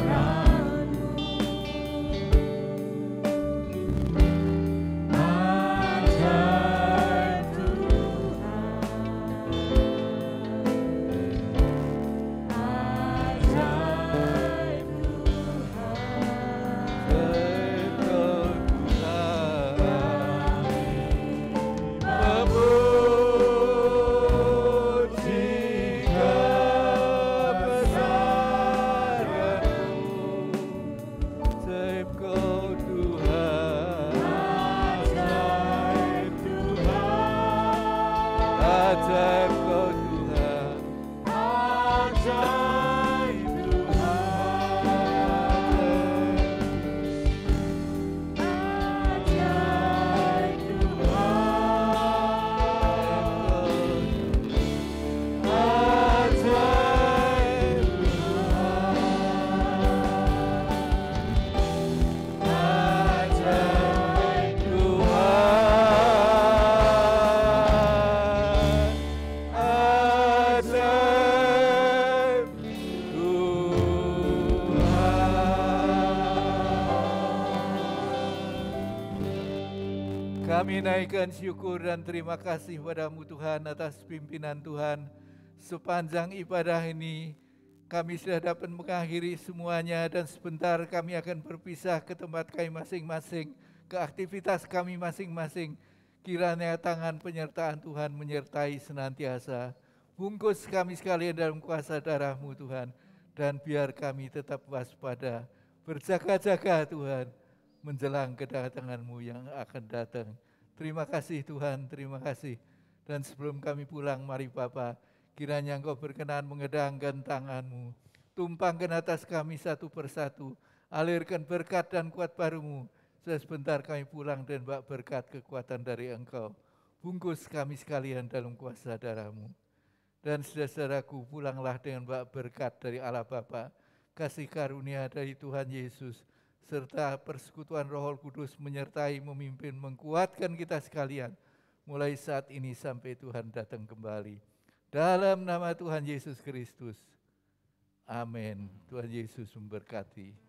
Speaker 6: Kami naikkan syukur dan terima kasih padamu Tuhan atas pimpinan Tuhan. Sepanjang ibadah ini kami sudah dapat mengakhiri semuanya dan sebentar kami akan berpisah ke tempat kami masing-masing, ke aktivitas kami masing-masing. Kiranya tangan penyertaan Tuhan menyertai senantiasa. Bungkus kami sekalian dalam kuasa darah-Mu Tuhan, dan biar kami tetap waspada, berjaga-jaga Tuhan, menjelang kedatangan-Mu yang akan datang. Terima kasih Tuhan, terima kasih. Dan sebelum kami pulang, mari Bapa, kiranya Engkau berkenan mengedangkan tangan-Mu, tumpangkan atas kami satu persatu, alirkan berkat dan kuat baru-Mu. Sudah sebentar kami pulang dan bak berkat kekuatan dari Engkau. Bungkus kami sekalian dalam kuasa darah-Mu. Dan saudara-saudaraku, pulanglah dengan bak berkat dari Allah Bapa, kasih karunia dari Tuhan Yesus, serta persekutuan Roh Kudus menyertai, memimpin, menguatkan kita sekalian, mulai saat ini sampai Tuhan datang kembali. Dalam nama Tuhan Yesus Kristus. Amin. Tuhan Yesus memberkati.